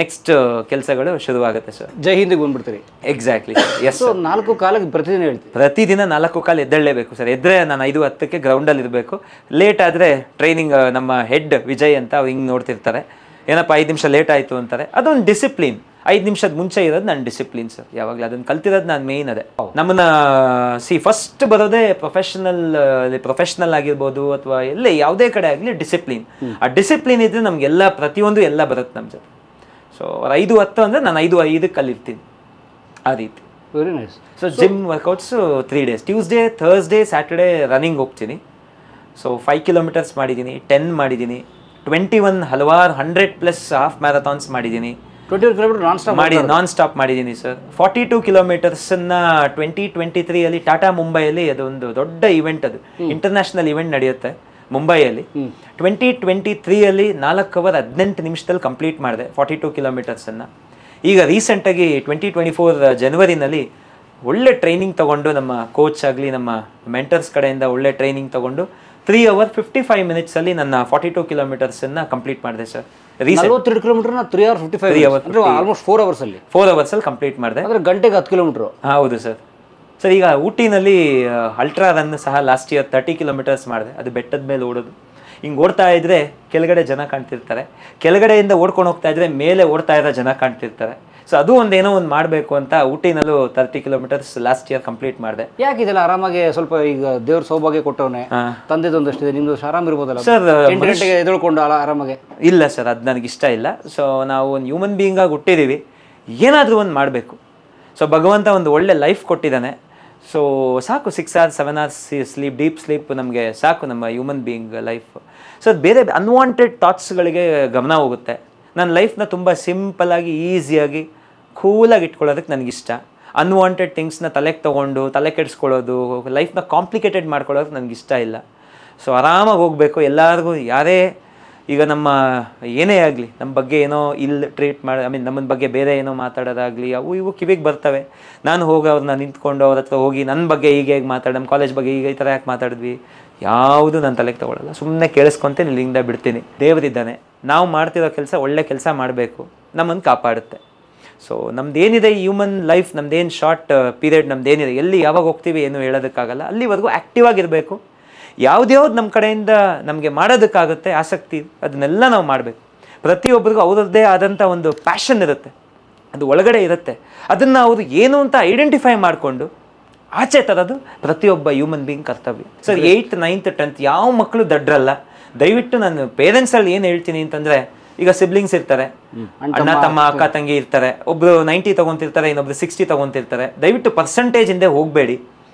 ನೆಕ್ಸ್ಟ್ ಕೆಲಸಗಳು ಶುರುವಾಗುತ್ತೆ ಸರ್. ಜೈ ಹಿಂದಿಗೆ ಬಂದ್ಬಿಡ್ತೀರಿ? Exactly, yes. 4:15 ಪ್ರತಿದಿನ ಹೇಳ್ತೀವಿ? ಪ್ರತಿದಿನ 4:15 ಎದ್ದೇಳಲೇಬೇಕು ಸರ್. ಎದ್ದರೆ ನಾನು 5:10 ಗ್ರೌಂಡಲ್ಲಿ ಇರಬೇಕು. ಲೇಟ್ ಆದರೆ ಟ್ರೈನಿಂಗ್ ನಮ್ಮ ಹೆಡ್ ವಿಜಯ್ ಅಂತ ಅವ್ರು ಹಿಂಗೆ ನೋಡ್ತಿರ್ತಾರೆ, ಏನಪ್ಪ 5 ನಿಮಿಷ ಲೇಟ್ ಆಯಿತು ಅಂತಾರೆ. ಅದೊಂದು ಡಿಸಿಪ್ಲಿನ್. 5 ನಿಮಿಷದ ಮುಂಚೆ ಇರೋದು ನನ್ನ ಡಿಸಿಪ್ಲಿನ್ ಸರ್. ಯಾವಾಗಲೂ ಅದನ್ನು ಕಲ್ತಿರೋದು ನಾನು ಮೇಯ್ನ್ ಅದೇ. ನಮ್ಮನ್ನ ಫಸ್ಟ್ ಬರೋದೇ ಪ್ರೊಫೆಷ್ನಲ್ ಆಗಿರ್ಬೋದು ಅಥವಾ ಎಲ್ಲೇ ಯಾವುದೇ ಕಡೆ ಆಗಲಿ ಡಿಸಿಪ್ಲಿನ್. ಆ ಡಿಸಿಪ್ಲಿನ್ ಇದ್ದರೆ ನಮಗೆಲ್ಲ ಪ್ರತಿಯೊಂದು ಎಲ್ಲ ಬರುತ್ತೆ ನಮ್ಮ ಜೊತೆ. ಸೊ 5:10 ಅಂದರೆ ನಾನು 5:05 ಅಲ್ಲಿರ್ತೀನಿ, ಆ ರೀತಿ. Very nice. So gym workouts 3 days, Tuesday, Thursday, Saturday running ಹೋಗ್ತೀನಿ. ಸೊ 5 kilometers ಮಾಡಿದ್ದೀನಿ, 10 ಮಾಡಿದ್ದೀನಿ, 21 ಹಲವಾರು 100+ ಹಾಫ್ ಮ್ಯಾರಥಾನ್ಸ್ ಮಾಡಿದ್ದೀನಿ. 21 kilometers ನಾನ್ ಸ್ಟಾಪ್ ಮಾಡಿದ್ದೀನಿ ಸರ್. 42 kilometersನ್ನ 2023 ಅಲ್ಲಿ ಟಾಟಾ ಮುಂಬೈಯಲ್ಲಿ ಅದೊಂದು ದೊಡ್ಡ ಇವೆಂಟ್, ಅದು ಇಂಟರ್ನ್ಯಾಷನಲ್ ಇವೆಂಟ್ ನಡೆಯುತ್ತೆ ಮುಂಬೈಯಲ್ಲಿ. 2023 ಅಲ್ಲಿ 4 hours 18 ನಿಮಿಷದಲ್ಲಿ ಕಂಪ್ಲೀಟ್ ಮಾಡಿದೆ 42 kilometersನ್ನು. ಈಗ ರೀಸೆಂಟಾಗಿ 2024 ಜನವರಿನಲ್ಲಿ ಒಳ್ಳೆ ಟ್ರೈನಿಂಗ್ ತೊಗೊಂಡು, ನಮ್ಮ ಕೋಚ್ ಆಗಲಿ ನಮ್ಮ ಮೆಂಟರ್ಸ್ ಕಡೆಯಿಂದ ಒಳ್ಳೆ ಟ್ರೈನಿಂಗ್ ತೊಗೊಂಡು 3 hours 55 minutes ಅಲ್ಲಿ ನನ್ನ 42 kilometersನ್ನ ಕಂಪ್ಲೀಟ್ ಮಾಡಿದೆ ಸರ್. 42 kilometers 3 hours 55 minutes ಅಂದ್ರೆ ಆಲ್ಮೋಸ್ಟ್ 4 hours ಅಲ್ಲಿ 4 hours ಅಲ್ಲಿ ಕಂಪ್ಲೀಟ್ ಮಾಡಿದೆ. ಅಂದ್ರೆ ಗಂಟೆಗೆ 10 kilometers. ಹೌದು ಸರ್. ಸರ್ ಈಗ ಊಟಿನಲ್ಲಿ ಅಲ್ಟ್ರಾ ರನ್ ಸಹ ಲಾಸ್ಟ್ ಇಯರ್ 30 kilometers ಮಾಡಿದೆ. ಅದು ಬೆಟ್ಟದ ಮೇಲೆ ಓಡೋದು. ಹಿಂಗೆ ಓಡ್ತಾ ಇದ್ರೆ ಕೆಳಗಡೆ ಜನ ಕಾಣ್ತಿರ್ತಾರೆ, ಕೆಳಗಡೆಯಿಂದ ಓಡ್ಕೊಂಡು ಹೋಗ್ತಾ ಇದ್ರೆ ಮೇಲೆ ಓಡ್ತಾ ಇರೋ ಜನ ಕಾಣ್ತಿರ್ತಾರೆ. ಸೊ ಅದು ಒಂದೇನೋ ಒಂದು ಮಾಡಬೇಕು ಅಂತ ಊಟಿನಲ್ಲೂ 30 kilometers ಲಾಸ್ಟ್ ಇಯರ್ ಕಂಪ್ಲೀಟ್ ಮಾಡಿದೆ. ಯಾಕೆ ಇದೆಲ್ಲ ಆರಾಮಾಗಿ ಸ್ವಲ್ಪ ಈಗ ದೇವ್ರ ಸೌಭಾಗ್ಯ ಕೊಟ್ಟವನೇ, ತಂದೆದೊಂದಷ್ಟಿದೆ, ನಿಮ್ದು ಆರಾಮ್ ಇರ್ಬೋದಲ್ಲ ಸರ್? 8 ಗಂಟೆಗೆ ಎದ್ದೇಳ್ಕೊಂಡು ಆರಾಮಾಗೆ? ಇಲ್ಲ ಸರ್, ಅದು ನನಗೆ ಇಷ್ಟ ಇಲ್ಲ. ಸೊ ನಾವು ಒಂದು ಹ್ಯೂಮನ್ ಬೀಯಿಂಗಾಗಿ ಹುಟ್ಟಿದ್ದೀವಿ, ಏನಾದರೂ ಒಂದು ಮಾಡಬೇಕು. ಸೊ ಭಗವಂತ ಒಂದು ಒಳ್ಳೆ ಲೈಫ್ ಕೊಟ್ಟಿದ್ದಾನೆ. ಸೊ ಸಾಕು 6 hours 7 hours sleep, deep sleep ನಮಗೆ ಸಾಕು ನಮ್ಮ ಹ್ಯೂಮನ್ ಬೀಯಿಂಗ್ ಲೈಫ್. ಸೊ ಬೇರೆ ಅನ್ವಾಂಟೆಡ್ ಥಾಟ್ಸ್ಗಳಿಗೆ ಗಮನ ಹೋಗುತ್ತೆ. ನನ್ನ ಲೈಫ್ನ ತುಂಬ ಸಿಂಪಲ್ಲಾಗಿ ಈಸಿಯಾಗಿ ಕೂಲಾಗಿ ಇಟ್ಕೊಳ್ಳೋದಕ್ಕೆ ನನಗಿಷ್ಟ. ಅನ್ವಾಂಟೆಡ್ ಥಿಂಗ್ಸ್ನ ತಲೆಗೆ ತೊಗೊಂಡು ತಲೆ ಕೆಡಿಸ್ಕೊಳ್ಳೋದು, ಲೈಫ್ನ ಕಾಂಪ್ಲಿಕೇಟೆಡ್ ಮಾಡ್ಕೊಳ್ಳೋದಕ್ಕೆ ನನಗಿಷ್ಟ ಇಲ್ಲ. ಸೊ ಆರಾಮಾಗಿ ಹೋಗಬೇಕು. ಎಲ್ಲರಿಗೂ ಯಾರೇ ಈಗ ನಮ್ಮ ಏನೇ ಆಗಲಿ ನಮ್ಮ ಬಗ್ಗೆ ಏನೋ ಟ್ರೀಟ್ ಮಾಡಿ ನಮ್ಮನ ಬಗ್ಗೆ ಬೇರೆ ಏನೋ ಮಾತಾಡೋದಾಗಲಿ ಅವು ಇವು ಕಿವಿಗೆ ಬರ್ತವೆ. ನಾನು ಹೋಗಿ ಅವ್ರನ್ನ ನಿಂತ್ಕೊಂಡು ಅವ್ರ ಹತ್ರ ಹೋಗಿ ನನ್ನ ಬಗ್ಗೆ ಹೇಗೆ ಮಾತಾಡಿ, ನಮ್ಮ ಕಾಲೇಜ್ ಬಗ್ಗೆ ಈಗ ಈ ಥರ ಯಾಕೆ ಮಾತಾಡಿದ್ವಿ, ಯಾವುದು ನನ್ನ ತಲೆಗೆ ತೊಗೊಳ್ಳಲ್ಲ. ಸುಮ್ಮನೆ ಕೇಳಿಸ್ಕೊತೀನಿ, ಇಲ್ಲಿಂದ ಬಿಡ್ತೀನಿ. ದೇವರಿದ್ದಾನೆ, ನಾವು ಮಾಡ್ತಿರೋ ಕೆಲಸ ಒಳ್ಳೆ ಕೆಲಸ ಮಾಡಬೇಕು, ನಮ್ಮನ್ನು ಕಾಪಾಡುತ್ತೆ. ಸೊ ನಮ್ದೇನಿದೆ ಹ್ಯೂಮನ್ ಲೈಫ್, ನಮ್ದೇನು ಶಾರ್ಟ್ ಪೀರಿಯಡ್, ನಮ್ದೇನಿದೆ ಎಲ್ಲಿ ಯಾವಾಗ ಹೋಗ್ತೀವಿ ಏನು ಹೇಳೋದಕ್ಕಾಗಲ್ಲ. ಅಲ್ಲಿವರೆಗೂ ಆ್ಯಕ್ಟಿವ್ ಆಗಿರಬೇಕು. ಯಾವ್ದ್ಯಾವ್ದು ನಮ್ಮ ಕಡೆಯಿಂದ ನಮಗೆ ಮಾಡೋದಕ್ಕಾಗುತ್ತೆ ಆಸಕ್ತಿ, ಅದನ್ನೆಲ್ಲ ನಾವು ಮಾಡಬೇಕು. ಪ್ರತಿಯೊಬ್ಬರಿಗೂ ಅವ್ರದ್ದೇ ಆದಂಥ ಒಂದು ಪ್ಯಾಷನ್ ಇರುತ್ತೆ, ಅದು ಒಳಗಡೆ ಇರುತ್ತೆ. ಅದನ್ನು ಅವರು ಏನು ಅಂತ ಐಡೆಂಟಿಫೈ ಮಾಡಿಕೊಂಡು ಆಚೆ ತರೋದು ಪ್ರತಿಯೊಬ್ಬ ಹ್ಯೂಮನ್ ಬೀಯಿಂಗ್ ಕರ್ತವ್ಯ. ಸರ್ 8th 9th 10th ಯಾವ ಮಕ್ಕಳು ದಡ್ರಲ್ಲ. ದಯವಿಟ್ಟು ನಾನು ಪೇರೆಂಟ್ಸಲ್ಲಿ ಏನು ಹೇಳ್ತೀನಿ ಅಂತಂದರೆ, ಈಗ ಸಿಬ್ಲಿಂಗ್ಸ್ ಇರ್ತಾರೆ, ಅಣ್ಣ ತಮ್ಮ ಅಕ್ಕ ತಂಗಿ ಇರ್ತಾರೆ. ಒಬ್ರು 90 ತಗೊಂತಿರ್ತಾರೆ, ಇನ್ನೊಬ್ರು 60 ತಗೊಂತಿರ್ತಾರೆ. ದಯವಿಟ್ಟು ಪರ್ಸೆಂಟೇಜ್ ಹಿಂದೆ ಹೋಗಬೇಡಿ.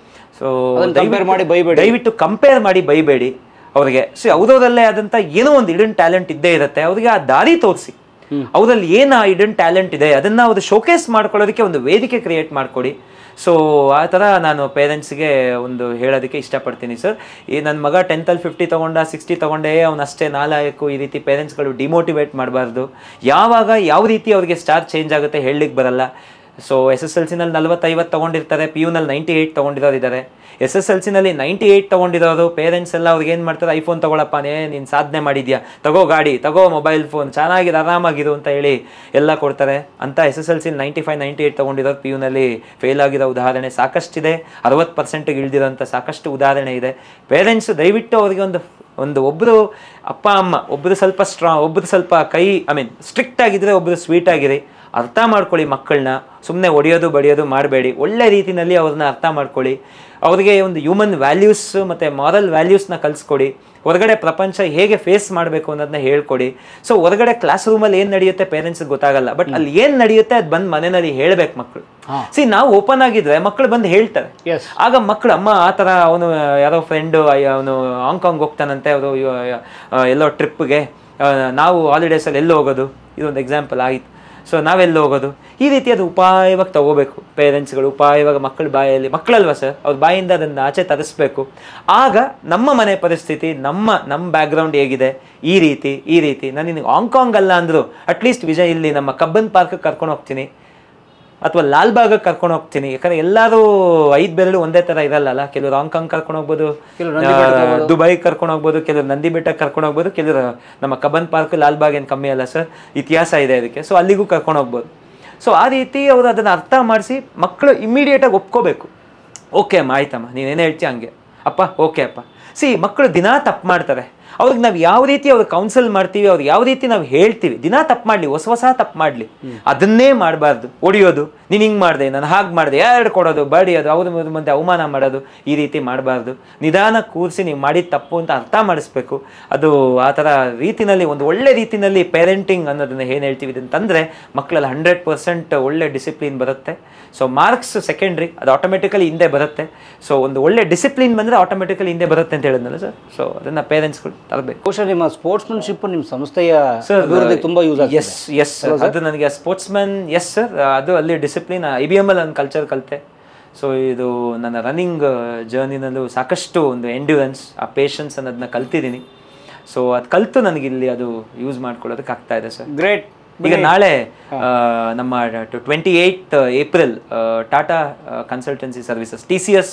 ಸೊ ದಯವಿಟ್ಟು ಕಂಪೇರ್ ಮಾಡಿ ಬೈಬೇಡಿ ಅವ್ರಿಗೆ. ಸೊ ಅವ್ರದಲ್ಲೇ ಆದಂಥ ಏನೋ ಒಂದು ಹಿಡನ್ ಟ್ಯಾಲೆಂಟ್ ಇದ್ದೇ ಇರುತ್ತೆ, ಅವ್ರಿಗೆ ಆ ದಾರಿ ತೋರಿಸಿ. ಅವರಲ್ಲಿ ಏನು ಆ ಹಿಡನ್ ಟ್ಯಾಲೆಂಟ್ ಇದೆ ಅದನ್ನು ಅವರು ಶೋಕೇಸ್ ಮಾಡ್ಕೊಳ್ಳೋದಕ್ಕೆ ಒಂದು ವೇದಿಕೆ ಕ್ರಿಯೇಟ್ ಮಾಡಿಕೊಡಿ. ಸೊ ಆ ಥರ ನಾನು ಪೇರೆಂಟ್ಸ್ಗೆ ಒಂದು ಹೇಳೋದಕ್ಕೆ ಇಷ್ಟಪಡ್ತೀನಿ ಸರ್. ಈ ನನ್ನ ಮಗ 10th 50 ತೊಗೊಂಡ 60 ತೊಗೊಂಡೇ ಅವನಷ್ಟೇ ನಾಲಾಯಕು, ಈ ರೀತಿ ಪೇರೆಂಟ್ಸ್ಗಳು ಡಿಮೋಟಿವೇಟ್ ಮಾಡಬಾರ್ದು. ಯಾವಾಗ ಯಾವ ರೀತಿ ಅವ್ರಿಗೆ ಸ್ಟಾರ್ ಚೇಂಜ್ ಆಗುತ್ತೆ ಹೇಳಲಿಕ್ಕೆ ಬರಲ್ಲ. ಸೊ SSLCನಲ್ಲಿ 40-50 ತೊಗೊಂಡಿರ್ತಾರೆ, PUನಲ್ಲಿ 98 ತೊಗೊಂಡಿರೋರು ಇದ್ದಾರೆ. SSLCನಲ್ಲಿ 98 ತೊಗೊಂಡಿರೋರು ಪೇರೆಂಟ್ಸ್ ಎಲ್ಲ ಅವ್ರಿಗೆ ಏನು ಮಾಡ್ತಾರೆ, ಐಫೋನ್ ತೊಗೊಳಪ್ಪ, ನೀನು ಸಾಧನೆ ಮಾಡಿದ್ಯಾ, ತಗೋ ಗಾಡಿ, ತಗೋ ಮೊಬೈಲ್ ಫೋನ್, ಚೆನ್ನಾಗಿದೆ ಆರಾಮಾಗಿರು ಅಂತ ಹೇಳಿ ಎಲ್ಲ ಕೊಡ್ತಾರೆ. ಅಂತ SSLCಲಿ 95-98 ತೊಗೊಂಡಿರೋರು PUನಲ್ಲಿ ಫೇಲ್ ಆಗಿರೋ ಉದಾಹರಣೆ ಸಾಕಷ್ಟಿದೆ. 60%ಗೆ ಇಳಿದಿರೋಂಥ ಸಾಕಷ್ಟು ಉದಾಹರಣೆ ಇದೆ. ಪೇರೆಂಟ್ಸ್ ದಯವಿಟ್ಟು ಅವರಿಗೆ ಒಬ್ಬರು ಅಪ್ಪ ಅಮ್ಮ, ಒಬ್ಬರು ಸ್ವಲ್ಪ ಸ್ಟ್ರಾಂಗ್, ಒಬ್ಬರು ಸ್ವಲ್ಪ ಸ್ಟ್ರಿಕ್ಟ್ ಆಗಿದ್ರೆ, ಒಬ್ಬರು ಸ್ವೀಟ್ ಆಗಿರಿ. ಅರ್ಥ ಮಾಡ್ಕೊಳ್ಳಿ ಮಕ್ಕಳನ್ನ. ಸುಮ್ಮನೆ ಹೊಡೆಯೋದು ಬಡಿಯೋದು ಮಾಡಬೇಡಿ. ಒಳ್ಳೆ ರೀತಿಯಲ್ಲಿ ಅವ್ರನ್ನ ಅರ್ಥ ಮಾಡ್ಕೊಳ್ಳಿ. ಅವ್ರಿಗೆ ಒಂದು ಹ್ಯೂಮನ್ ವ್ಯಾಲ್ಯೂಸ್ ಮತ್ತು ಮಾರಲ್ ವ್ಯಾಲ್ಯೂಸ್ನ ಕಲಿಸ್ಕೊಡಿ. ಹೊರಗಡೆ ಪ್ರಪಂಚ ಹೇಗೆ ಫೇಸ್ ಮಾಡಬೇಕು ಅನ್ನೋದನ್ನ ಹೇಳ್ಕೊಡಿ. ಸೊ ಹೊರಗಡೆ ಕ್ಲಾಸ್ ರೂಮಲ್ಲಿ ಏನು ನಡೆಯುತ್ತೆ ಪೇರೆಂಟ್ಸ್ಗೆ ಗೊತ್ತಾಗಲ್ಲ, ಬಟ್ ಅಲ್ಲಿ ಏನು ನಡೆಯುತ್ತೆ ಅದು ಬಂದು ಮನೆಯಲ್ಲಿ ಹೇಳ್ಬೇಕು ಮಕ್ಕಳು. ನಾವು ಓಪನ್ ಆಗಿದ್ರೆ ಮಕ್ಕಳು ಬಂದು ಹೇಳ್ತಾರೆ. ಆಗ ಮಕ್ಕಳು, ಅಮ್ಮ ಆ ಥರ ಅವನು ಯಾರೋ ಫ್ರೆಂಡು ಅವನು ಹಾಂಗ್ಕಾಂಗ್ ಹೋಗ್ತಾನಂತೆ, ಅವರು ಎಲ್ಲೋ ಟ್ರಿಪ್ಗೆ, ನಾವು ಹಾಲಿಡೇಸಲ್ಲಿ ಎಲ್ಲೋ ಹೋಗೋದು, ಇದೊಂದು ಎಕ್ಸಾಂಪಲ್ ಆಯಿತು. ಸೊ ನಾವೆಲ್ಲ ಹೋಗೋದು, ಈ ರೀತಿ ಅದು ಉಪಾಯವಾಗಿ ತಗೋಬೇಕು ಪೇರೆಂಟ್ಸ್ಗಳು. ಉಪಾಯವಾಗಿ ಮಕ್ಕಳ ಬಾಯಲ್ಲಿ, ಮಕ್ಕಳಲ್ವ ಸರ್, ಅವ್ರ ಬಾಯಿಂದ ಅದನ್ನು ಆಚೆ ತರಿಸ್ಬೇಕು. ಆಗ ನಮ್ಮ ಮನೆ ಪರಿಸ್ಥಿತಿ, ನಮ್ಮ ಬ್ಯಾಕ್ಗ್ರೌಂಡ್ ಹೇಗಿದೆ, ಈ ರೀತಿ ನಾನು ನಿನಗೆ ಹಾಂಗ್ಕಾಂಗ್ ಅಲ್ಲ ಅಂದರು ಅಟ್ಲೀಸ್ಟ್ ವಿಜಯ್ ಇಲ್ಲಿ ನಮ್ಮ ಕಬ್ಬನ್ ಪಾರ್ಕ್ಗೆ ಕರ್ಕೊಂಡು ಹೋಗ್ತೀನಿ, ಅಥವಾ ಲಾಲ್ಬಾಗ್ಗೆ ಕರ್ಕೊಂಡು ಹೋಗ್ತೀನಿ. ಯಾಕಂದರೆ ಎಲ್ಲರೂ 5 ಬೆರಳು ಒಂದೇ ಥರ ಇರಲ್ಲ. ಕೆಲವರು ಹಾಂಗ್ಕಾಂಗ್ ಕರ್ಕೊಂಡು ಹೋಗ್ಬೋದು, ದುಬೈಗೆ ಕರ್ಕೊಂಡು ಹೋಗ್ಬೋದು, ಕೆಲವರು ನಂದಿ ಬೆಟ್ಟಕ್ಕೆ ಕರ್ಕೊಂಡು ಹೋಗ್ಬೋದು, ಕೆಲವರು ನಮ್ಮ ಕಬ್ಬನ್ ಪಾರ್ಕ್ ಲಾಲ್ಬಾಗ್ ಏನು ಕಮ್ಮಿ ಅಲ್ಲ ಸರ್, ಇತಿಹಾಸ ಇದೆ ಅದಕ್ಕೆ. ಸೊ ಅಲ್ಲಿಗೂ ಕರ್ಕೊಂಡು ಹೋಗ್ಬೋದು. ಸೊ ಆ ರೀತಿ ಅವರು ಅದನ್ನು ಅರ್ಥ ಮಾಡಿಸಿ ಮಕ್ಕಳು ಇಮ್ಮಿಡಿಯೇಟಾಗಿ ಒಪ್ಕೋಬೇಕು. ಓಕೆ ಅಮ್ಮ, ಆಯ್ತಮ್ಮ, ನೀನೇನು ಹೇಳ್ತೀಯ ಹಂಗೆ ಅಪ್ಪ, ಓಕೆ ಅಪ್ಪ. ಮಕ್ಕಳು ದಿನಾ ತಪ್ಪು ಮಾಡ್ತಾರೆ. ಅವ್ರಿಗೆ ನಾವು ಯಾವ ರೀತಿ ಅವ್ರಿಗೆ ಕೌನ್ಸಲ್ ಮಾಡ್ತೀವಿ, ಅವ್ರಿಗೆ ಯಾವ ರೀತಿ ನಾವು ಹೇಳ್ತೀವಿ, ದಿನ ತಪ್ಪು ಮಾಡಲಿ, ಹೊಸ ತಪ್ಪು ಮಾಡಲಿ, ಅದನ್ನೇ ಮಾಡಬಾರ್ದು. ಹೊಡಿಯೋದು, ನೀನು ಹಿಂಗೆ ಮಾಡಿದೆ, ನಾನು ಹಾಗೆ ಮಾಡಿದೆ, ಎರಡು ಕೊಡೋದು, ಬಡಿಯೋದು, ಅವ್ರ ಮುಂದೆ ಅವಮಾನ ಮಾಡೋದು, ಈ ರೀತಿ ಮಾಡಬಾರ್ದು. ನಿಧಾನ ಕೂರಿಸಿ ನೀವು ಮಾಡಿದ ತಪ್ಪು ಅಂತ ಅರ್ಥ ಮಾಡಿಸ್ಬೇಕು. ಅದು ಆ ಥರ ರೀತಿಯಲ್ಲಿ, ಒಂದು ಒಳ್ಳೆ ರೀತಿಯಲ್ಲಿ ಪೇರೆಂಟಿಂಗ್ ಅನ್ನೋದನ್ನ ಏನು ಹೇಳ್ತೀವಿ ಅಂತಂದರೆ ಮಕ್ಕಳಲ್ಲಿ 100% ಒಳ್ಳೆ ಡಿಸಿಪ್ಲಿನ್ ಬರುತ್ತೆ. ಸೊ ಮಾರ್ಕ್ಸ್ ಸೆಕೆಂಡ್ರಿ, ಅದು ಆಟೋಮೆಟಿಕಲಿ ಹಿಂದೆ ಬರುತ್ತೆ. ಸೊ ಒಂದು ಒಳ್ಳೆ ಡಿಸಿಪ್ಲಿನ್ ಬಂದರೆ ಆಟೋಮೆಟಿಕಲಿ ಹಿಂದೆ ಬರುತ್ತೆ ಅಂತ ಹೇಳಿದ್ನಲ್ಲ ಸರ್. ಸೊ ಅದನ್ನು ಪೇರೆಂಟ್ಸ್ಗಳು ತರಬೇಕು. ಬಹುಶಃ ನಿಮ್ಮ ಸ್ಪೋರ್ಟ್ಸ್ಮನ್ಶಿಪ್ ನಿಮ್ಮ ಸಂಸ್ಥೆಯ ಅಭಿವೃದ್ಧಿಗೆ ತುಂಬ ಯೂಸ್ ಆಗಿದೆ. ಎಸ್ ಅದು ನನಗೆ ಸ್ಪೋರ್ಟ್ಸ್ಮನ್, ಎಸ್ ಸರ್, ಅದು ಅಲ್ಲಿ ಡಿಸಿಪ್ಲಿನ್ IBML ಒಂದು ಕಲ್ಚರ್ ಕಲಿತೆ. ಸೊ ಇದು ನನ್ನ ರನ್ನಿಂಗ್ ಜರ್ನಿನಲ್ಲೂ ಸಾಕಷ್ಟು ಒಂದು ಎಂಡ್ಯೂರೆನ್ಸ್, ಆ ಪೇಷನ್ಸ್ ಅನ್ನೋದನ್ನ ಕಲ್ತಿದ್ದೀನಿ. ಸೊ ಅದು ಕಲಿತು ನನಗಿಲ್ಲಿ ಅದು ಯೂಸ್ ಮಾಡ್ಕೊಳ್ಳೋದಕ್ಕೆ ಆಗ್ತಾ ಇದೆ ಸರ್. ಗ್ರೇಟ್. ಈಗ ನಾಳೆ ನಮ್ಮ 28th April Tata consultancy services TCS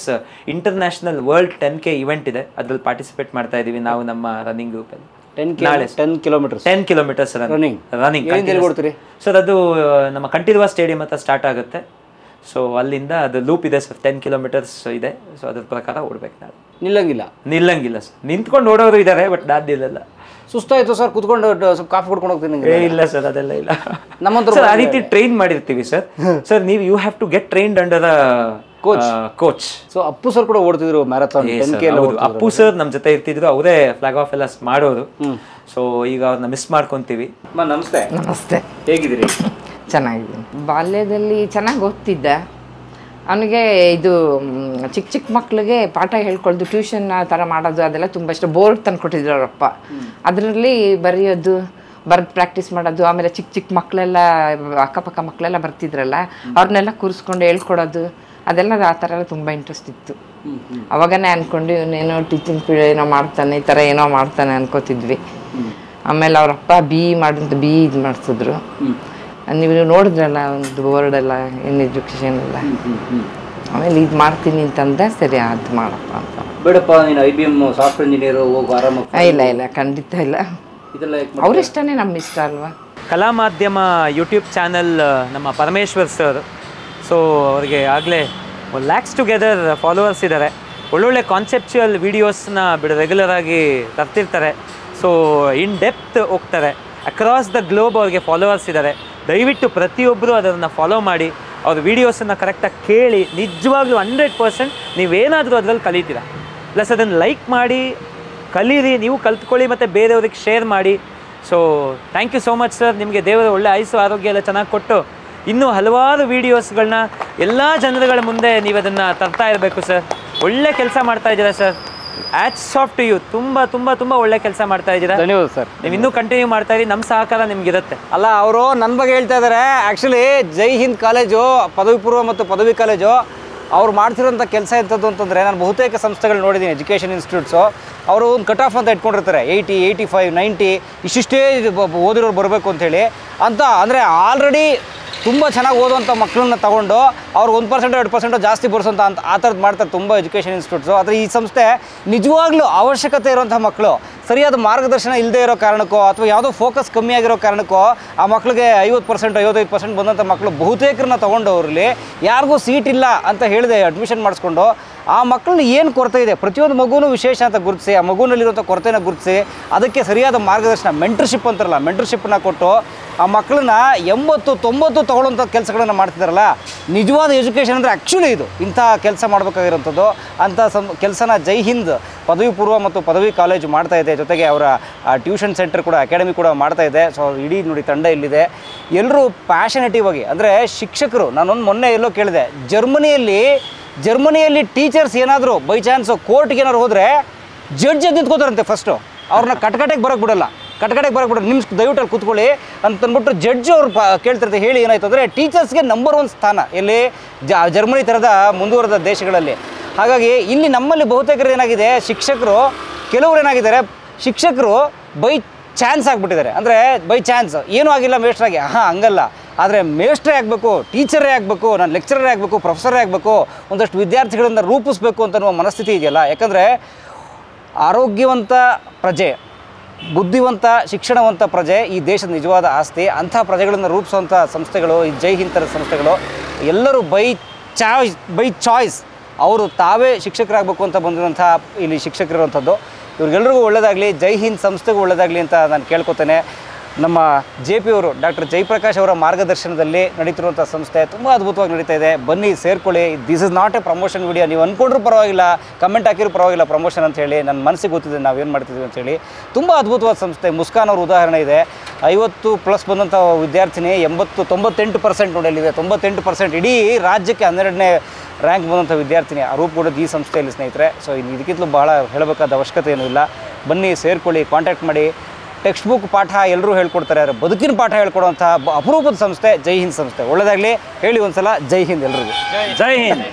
international world 10K event ಇದೆ. ಅದ್ರಲ್ಲಿ ಪಾರ್ಟಿಸಿಪೇಟ್ ಮಾಡ್ತಾ ಇದ್ದೀವಿ ನಾವು ನಮ್ಮ ರನ್ನಿಂಗ್ ಗ್ರೂಪಲ್ಲಿ. 10 ಕಿಲೋಮೀಟರ್ಸ್ ರನ್ನಿಂಗ್ ಸರ್. ಅದು ನಮ್ಮ ಕಂಠೀರವ ಸ್ಟೇಡಿಯಂ ಹತ್ರ ಸ್ಟಾರ್ಟ್ ಆಗುತ್ತೆ. ಸೊ ಅಲ್ಲಿಂದ ಅದು ಲೂಪ್ ಇದೆ ಸರ್, 10 ಕಿಲೋಮೀಟರ್ಸ್ ಇದೆ. ಸೊ ಅದ್ರ ಪ್ರಕಾರ ಓಡ್ಬೇಕು. ನಾವು ನಿಲ್ಲಂಗಿಲ್ಲ ಸರ್. ನಿಂತ್ಕೊಂಡು ಓಡೋರು ಇದ್ದಾರೆ, ಬಟ್ ನಾನಿಲ್ಲ. ಸುಸ್ತಾಯ್ತು ಸರ್, ಕುತ್ಕೊಂಡು ಸ್ವಲ್ಪ ಕಾಫಿ ಕುಡ್ಕೊಂಡು ಹೋಗ್ತೀನಿ. ಇಲ್ಲ ಸರ್, ಅದೆಲ್ಲ ಇಲ್ಲ. ನಮ್ಮಂತ ಆ ರೀತಿ ಟ್ರೈನ್ ಮಾಡಿರ್ತೀವಿ ಸರ್. ಸರ್ ನೀವು you have to get trained under coach. So Appu sir ಕೂಡ ಓಡ್ತಿದ್ರು ಮ್ಯಾರಥಾನ್. ಅಪ್ಪು ಸರ್ ನಮ್ಮ ಜೊತೆ ಇರ್ತಿದ್ರು, ಅವರೇ ಫ್ಲಾಗ್ ಆಫ್ ಎಲ್ಲ ಮಾಡೋರು. ಸೊ ಈಗ ಅವ್ರನ್ನ ಮಿಸ್ ಮಾಡ್ಕೊಂತೀವಿ. ನಮಸ್ತೆ. ಹೇಗಿದ್ದೀರಿ? ಚೆನ್ನಾಗಿದ್ದೀನಿ. ಬಾಲ್ಯದಲ್ಲಿ ಚೆನ್ನಾಗಿ ಓದ್ತಿದ್ದೆ. ಅವನಿಗೆ ಇದು ಚಿಕ್ಕ ಚಿಕ್ಕ ಮಕ್ಳಿಗೆ ಪಾಠ ಹೇಳ್ಕೊಳ್ದು ಟ್ಯೂಷನ್ ಆ ಥರ ಮಾಡೋದು ಅದೆಲ್ಲ ತುಂಬ ಇಷ್ಟ. ಬೋರ್ಡ್ ತಂದು ಕೊಟ್ಟಿದ್ರು ಅವರಪ್ಪ, ಅದರಲ್ಲಿ ಬರೆಯೋದು ಬರೆದು ಪ್ರಾಕ್ಟೀಸ್ ಮಾಡೋದು. ಆಮೇಲೆ ಚಿಕ್ಕ ಚಿಕ್ಕ ಮಕ್ಕಳೆಲ್ಲ ಅಕ್ಕಪಕ್ಕ ಮಕ್ಕಳೆಲ್ಲ ಬರ್ತಿದ್ರಲ್ಲ ಅವ್ರನ್ನೆಲ್ಲ ಕೂರಿಸ್ಕೊಂಡು ಹೇಳ್ಕೊಡೋದು ಅದೆಲ್ಲ ಆ ಥರ ಎಲ್ಲ ತುಂಬ ಇಂಟ್ರೆಸ್ಟ್ ಇತ್ತು. ಅವಾಗನೇ ಅಂದ್ಕೊಂಡು ಇವನೇನೋ ಟೀಚಿಂಗ್ ಫೀಲ್ಡ್ ಏನೋ ಮಾಡ್ತಾನೆ, ಈ ಥರ ಏನೋ ಮಾಡ್ತಾನೆ ಅನ್ಕೋತಿದ್ವಿ. ಆಮೇಲೆ ಅವರಪ್ಪ BE ಮಾಡಿದ್ದು BE ಇದು ಮಾಡಿಸಿದ್ರು. ನೀವು ನೋಡಿದ್ರಲ್ಲ ಒಂದು ಬೋರ್ಡೆಲ್ಲ ಏನು ಎಜುಕೇಷನ್ ಎಲ್ಲ. ಆಮೇಲೆ ಇದು ಮಾಡ್ತೀನಿ ಅಂತಂದೆ, ಸರಿ ಅದು ಮಾಡಪ್ಪ ಅಂತ. ಬೇಡಪ್ಪ ನೀನು IBM ಸಾಫ್ಟ್ವೇರ್ ಇಂಜಿನಿಯರ್ ಹೋಗು ಆರಾಮಾಗಿ. ಇಲ್ಲ ಖಂಡಿತ ಇಲ್ಲ, ಇದೆಲ್ಲ ಅವ್ರ ಇಷ್ಟನೇ ನಮ್ಮ ಇಷ್ಟ ಅಲ್ವಾ. ಕಲಾ ಮಾಧ್ಯಮ ಯೂಟ್ಯೂಬ್ ಚಾನಲ್ ನಮ್ಮ ಪರಮೇಶ್ವರ್ ಸರ್. ಸೊ ಅವ್ರಿಗೆ ಆಗಲೇ 1 lakhs ಟುಗೆದರ್ ಫಾಲೋವರ್ಸ್ ಇದ್ದಾರೆ. ಒಳ್ಳೊಳ್ಳೆ ಕಾನ್ಸೆಪ್ಚುಯಲ್ ವೀಡಿಯೋಸ್ನ ರೆಗ್ಯುಲರಾಗಿ ತರ್ತಿರ್ತಾರೆ. ಸೊ ಇನ್ ಡೆಪ್ತ್ ಹೋಗ್ತಾರೆ. ಅಕ್ರಾಸ್ ದ ಗ್ಲೋಬ್ ಅವ್ರಿಗೆ ಫಾಲೋವರ್ಸ್ ಇದ್ದಾರೆ. ದಯವಿಟ್ಟು ಪ್ರತಿಯೊಬ್ಬರು ಅದನ್ನು ಫಾಲೋ ಮಾಡಿ ಅವ್ರ ವೀಡಿಯೋಸನ್ನು ಕರೆಕ್ಟಾಗಿ ಕೇಳಿ ನಿಜವಾಗ್ಲೂ 100% ನೀವೇನಾದರೂ ಅದರಲ್ಲಿ ಕಲಿತೀರಾ. ಪ್ಲಸ್ ಅದನ್ನು ಲೈಕ್ ಮಾಡಿ ಕಲೀರಿ, ನೀವು ಕಲ್ತ್ಕೊಳ್ಳಿ ಮತ್ತು ಬೇರೆಯವ್ರಿಗೆ ಶೇರ್ ಮಾಡಿ. So thank you so much sir. ನಿಮಗೆ ದೇವರು ಒಳ್ಳೆ ಆಯುಸ್ಸು ಆರೋಗ್ಯ ಎಲ್ಲ ಚೆನ್ನಾಗಿ ಕೊಟ್ಟು ಇನ್ನೂ ಹಲವಾರು ವೀಡಿಯೋಸ್ಗಳನ್ನ ಎಲ್ಲ ಜನರುಗಳ ಮುಂದೆ ನೀವು ಅದನ್ನು ತರ್ತಾ ಇರಬೇಕು ಸರ್. ಒಳ್ಳೆ ಕೆಲಸ ಮಾಡ್ತಾ ಇದ್ದೀರಾ sir. Hats off to you. ತುಂಬ ತುಂಬ ತುಂಬ ಒಳ್ಳೆ ಕೆಲಸ ಮಾಡ್ತಾ ಇದ್ದೀರಾ. ಧನ್ಯವಾದ ಸರ್. ನೀವು ಇನ್ನೂ ಕಂಟಿನ್ಯೂ ಮಾಡ್ತಾ ಇರಿ, ನಮ್ಮ ಸಹಕಾರ ನಿಮ್ಗಿರುತ್ತೆ. ಅಲ್ಲ, ಅವರು ನನ್ನ ಬಗ್ಗೆ ಹೇಳ್ತಾ ಇದ್ದಾರೆ. ಆ್ಯಕ್ಚುಲಿ ಜೈ ಹಿಂದ್ ಕಾಲೇಜು, ಪದವಿ ಪೂರ್ವ ಮತ್ತು ಪದವಿ ಕಾಲೇಜು ಅವ್ರು ಮಾಡ್ತಿರೋಂಥ ಕೆಲಸ ಎಂಥದ್ದು ಅಂತಂದರೆ, ನಾನು ಬಹುತೇಕ ಸಂಸ್ಥೆಗಳು ನೋಡಿದ್ದೀನಿ, ಎಜುಕೇಷನ್ ಇನ್ಸ್ಟಿಟ್ಯೂಟ್ಸು. ಅವರು ಒಂದು ಕಟ್ ಆಫ್ ಅಂತ ಇಟ್ಕೊಂಡಿರ್ತಾರೆ, 80, 85, 90 ಇಷ್ಟಿಷ್ಟೇ ಓದಿರೋರು ಬರಬೇಕು ಅಂಥೇಳಿ ಅಂತ. ಅಂದರೆ ಆಲ್ರೆಡಿ ತುಂಬ ಚೆನ್ನಾಗಿ ಓದುವಂಥ ಮಕ್ಕಳನ್ನ ತೊಗೊಂಡು ಅವ್ರು 1% 2% ಜಾಸ್ತಿ ಬರ್ಸೋಂಥ ಅಂತ ಆ ಥರದ್ದು ಮಾಡ್ತಾರೆ ತುಂಬ ಎಜುಕೇಷನ್ ಇನ್ಸ್ಟಿಟ್ಯೂಟ್ಸು. ಆದರೆ ಈ ಸಂಸ್ಥೆ ನಿಜವಾಗ್ಲೂ ಅವಶ್ಯಕತೆ ಇರೋಂಥ ಮಕ್ಕಳು ಸರಿಯಾದ ಮಾರ್ಗದರ್ಶನ ಇಲ್ಲದೆ ಇರೋ ಕಾರಣಕ್ಕೋ ಅಥವಾ ಯಾವುದೋ ಫೋಕಸ್ ಕಮ್ಮಿ ಆಗಿರೋ ಕಾರಣಕ್ಕೋ ಆ ಮಕ್ಕಳಿಗೆ 50%, 55% ಬಂದಂಥ ಮಕ್ಕಳು ಬಹುತೇಕರನ್ನ ತೊಗೊಂಡು ಅವರಲ್ಲಿ ಯಾರಿಗೂ ಸೀಟ್ ಇಲ್ಲ ಅಂತ ಹೇಳಿದೆ ಅಡ್ಮಿಷನ್ ಮಾಡಿಸ್ಕೊಂಡು ಆ ಮಕ್ಕಳನ್ನ ಏನು ಕೊರತೆ ಇದೆ, ಪ್ರತಿಯೊಂದು ಮಗುನೂ ವಿಶೇಷ ಅಂತ ಗುರುತಿಸಿ ಆ ಮಗುನಲ್ಲಿರುವಂಥ ಕೊರತೆನ ಗುರುತಿಸಿ ಅದಕ್ಕೆ ಸರಿಯಾದ ಮಾರ್ಗದರ್ಶನ, ಮೆಂಟರ್ಶಿಪ್ ಅಂತಾರಲ್ಲ, ಮೆಂಟರ್ಶಿಪ್ಪನ್ನ ಕೊಟ್ಟು ಆ ಮಕ್ಕಳನ್ನ 80-90 ತೊಗೊಳ್ಳೋಂಥ ಕೆಲಸಗಳನ್ನು ಮಾಡ್ತಿದ್ದಾರಲ್ಲ. ನಿಜವಾದ ಎಜುಕೇಷನ್ ಅಂದರೆ ಆ್ಯಕ್ಚುಲಿ ಇದು ಇಂಥ ಕೆಲಸ ಮಾಡಬೇಕಾಗಿರೋಂಥದ್ದು. ಅಂಥ ಕೆಲಸನ ಜೈ ಹಿಂದ್ ಪದವಿ ಪೂರ್ವ ಮತ್ತು ಪದವಿ ಕಾಲೇಜು ಮಾಡ್ತಾ ಇದೆ. ಜೊತೆಗೆ ಅವರ ಟ್ಯೂಷನ್ ಸೆಂಟರ್ ಕೂಡ, ಅಕಾಡೆಮಿ ಕೂಡ ಮಾಡ್ತಾ ಇದೆ. ಸೊ ಇಡೀ ನೋಡಿ ತಂಡ ಇಲ್ಲಿದೆ. ಎಲ್ಲರೂ ಪ್ಯಾಷನೇಟಿವ್ ಆಗಿ, ಅಂದರೆ ಶಿಕ್ಷಕರು, ನಾನೊಂದು ಮೊನ್ನೆ ಎಲ್ಲೋ ಕೇಳಿದೆ, ಜರ್ಮನಿಯಲ್ಲಿ ಟೀಚರ್ಸ್ ಏನಾದರೂ ಬೈ ಚಾನ್ಸು ಕೋರ್ಟ್ಗೆ ಏನಾದ್ರು ಹೋದರೆ ಜಡ್ಜ್ ನಿಂತ್ಕೋತಾರಂತೆ. ಫಸ್ಟು ಅವ್ರನ್ನ ಕಟ್ಕಡೆಗೆ ಬರೋಕ್ಕೆ ಬಿಡೋಲ್ಲ. ನಿಮ್ಮ ದಯವಿಟ್ಟು ಅಲ್ಲಿ ಕೂತ್ಕೊಳ್ಳಿ ಅಂತಂದ್ಬಿಟ್ಟು ಜಡ್ಜ್ ಅವ್ರು ಕೇಳ್ತಿರ್ತಾರೆ. ಹೇಳಿ ಏನಾಯ್ತು ಅಂದರೆ, ಟೀಚರ್ಸ್ಗೆ ನಂಬರ್ 1 ಸ್ಥಾನ ಎಲ್ಲಿ ಜರ್ಮನಿ ಥರದ ಮುಂದುವರೆದ ದೇಶಗಳಲ್ಲಿ. ಹಾಗಾಗಿ ಇಲ್ಲಿ ನಮ್ಮಲ್ಲಿ ಬಹುತೇಕರು ಏನಾಗಿದೆ, ಕೆಲವರು ಏನಾಗಿದ್ದಾರೆ, ಶಿಕ್ಷಕರು ಬೈ ಚಾನ್ಸ್ ಆಗಿಬಿಟ್ಟಿದ್ದಾರೆ. ಅಂದರೆ ಬೈ ಚಾನ್ಸ್ ಏನೂ ಆಗಿಲ್ಲ ಮೇಷ್ಟ್ರಾಗಿ, ಹಂಗಲ್ಲ. ಆದರೆ ಮೇಷ್ಟ್ರೇ ಆಗಬೇಕು, ಟೀಚರೇ ಆಗಬೇಕು, ನಾನು ಲೆಕ್ಚರರೇ ಆಗಬೇಕು, ಪ್ರೊಫೆಸರೇ ಆಗಬೇಕು, ಒಂದಷ್ಟು ವಿದ್ಯಾರ್ಥಿಗಳನ್ನು ರೂಪಿಸಬೇಕು ಅಂತನ್ನುವ ಮನಸ್ಥಿತಿ ಇದೆಯಲ್ಲ. ಯಾಕಂದರೆ ಆರೋಗ್ಯವಂತ ಪ್ರಜೆ, ಬುದ್ಧಿವಂತ ಶಿಕ್ಷಣವಂತ ಪ್ರಜೆ ಈ ದೇಶದ ನಿಜವಾದ ಆಸ್ತಿ. ಅಂಥ ಪ್ರಜೆಗಳನ್ನು ರೂಪಿಸುವಂಥ ಸಂಸ್ಥೆಗಳು ಈ ಜೈ ಹಿಂದ್ ಥರದ ಸಂಸ್ಥೆಗಳು. ಎಲ್ಲರೂ ಬೈ ಚಾಯ್ಸ್ ಅವರು ತಾವೇ ಶಿಕ್ಷಕರಾಗಬೇಕು ಅಂತ ಬಂದಿರುವಂಥ ಇಲ್ಲಿ ಶಿಕ್ಷಕರಿರುವಂಥದ್ದು. ಇವ್ರಿಗೆಲ್ರಿಗೂ ಒಳ್ಳೆಯದಾಗಲಿ, ಜೈ ಹಿಂದ್ ಸಂಸ್ಥೆಗೂ ಒಳ್ಳೆಯದಾಗಲಿ ಅಂತ ನಾನು ಕೇಳ್ಕೊತೇನೆ. ನಮ್ಮ JP ಅವರು ಡಾಕ್ಟರ್ ಜಯಪ್ರಕಾಶ್ ಅವರ ಮಾರ್ಗದರ್ಶನದಲ್ಲಿ ನಡೀತಿರುವಂಥ ಸಂಸ್ಥೆ ತುಂಬ ಅದ್ಭುತವಾಗಿ ನಡೀತಾ ಇದೆ. ಬನ್ನಿ ಸೇರ್ಕೊಳ್ಳಿ. This is not a promotion video. ನೀವು ಅಂದ್ಕೊಂಡ್ರೂ ಪರವಾಗಿಲ್ಲ, ಕಮೆಂಟ್ ಹಾಕಿರೂ ಪರವಾಗಿಲ್ಲ ಪ್ರಮೋಷನ್ ಅಂತ ಹೇಳಿ. ನನ್ನ ಮನಸ್ಸಿಗೆ ಗೊತ್ತಿದೆ ನಾವೇನು ಮಾಡ್ತಿದ್ವಿ ಅಂತೇಳಿ. ತುಂಬ ಅದ್ಭುತವಾದ ಸಂಸ್ಥೆ. ಮುಸ್ಕಾನ್ ಅವ್ರ ಉದಾಹರಣೆ ಇದೆ. 50+ ಬಂದಂಥ ವಿದ್ಯಾರ್ಥಿನಿ 98% ನೋಡಿ ಅಲ್ಲಿದೆ. 98% ಇಡೀ ರಾಜ್ಯಕ್ಕೆ 12ನೇ ರ್ಯಾಂಕ್ ಬಂದಂಥ ವಿದ್ಯಾರ್ಥಿನಿ. ಆ ರೂಪ ಕೊಡೋದು ಈ ಸಂಸ್ಥೆಯಲ್ಲಿ ಸ್ನೇಹಿತರೆ. ಸೊ ಇದಕ್ಕಿಂತಲೂ ಭಾಳ ಹೇಳಬೇಕಾದ ಅವಶ್ಯಕತೆ ಏನೂ ಇಲ್ಲ. ಬನ್ನಿ ಸೇರ್ಕೊಳ್ಳಿ, ಕಾಂಟ್ಯಾಕ್ಟ್ ಮಾಡಿ. ಟೆಕ್ಸ್ಟ್ ಬುಕ್ ಪಾಠ ಎಲ್ಲರೂ ಹೇಳ್ಕೊಡ್ತಾರೆ, ಆದರೆ ಬದುಕಿನ ಪಾಠ ಹೇಳ್ಕೊಡುವಂಥ ಅಪರೂಪದ ಸಂಸ್ಥೆ ಜೈ ಹಿಂದ್ ಸಂಸ್ಥೆ. ಒಳ್ಳೆಯದಾಗಲಿ. ಹೇಳಿ ಒಂದ್ಸಲ ಜೈ ಹಿಂದ್ ಎಲ್ರಿಗೂ. ಜೈ ಹಿಂದ್.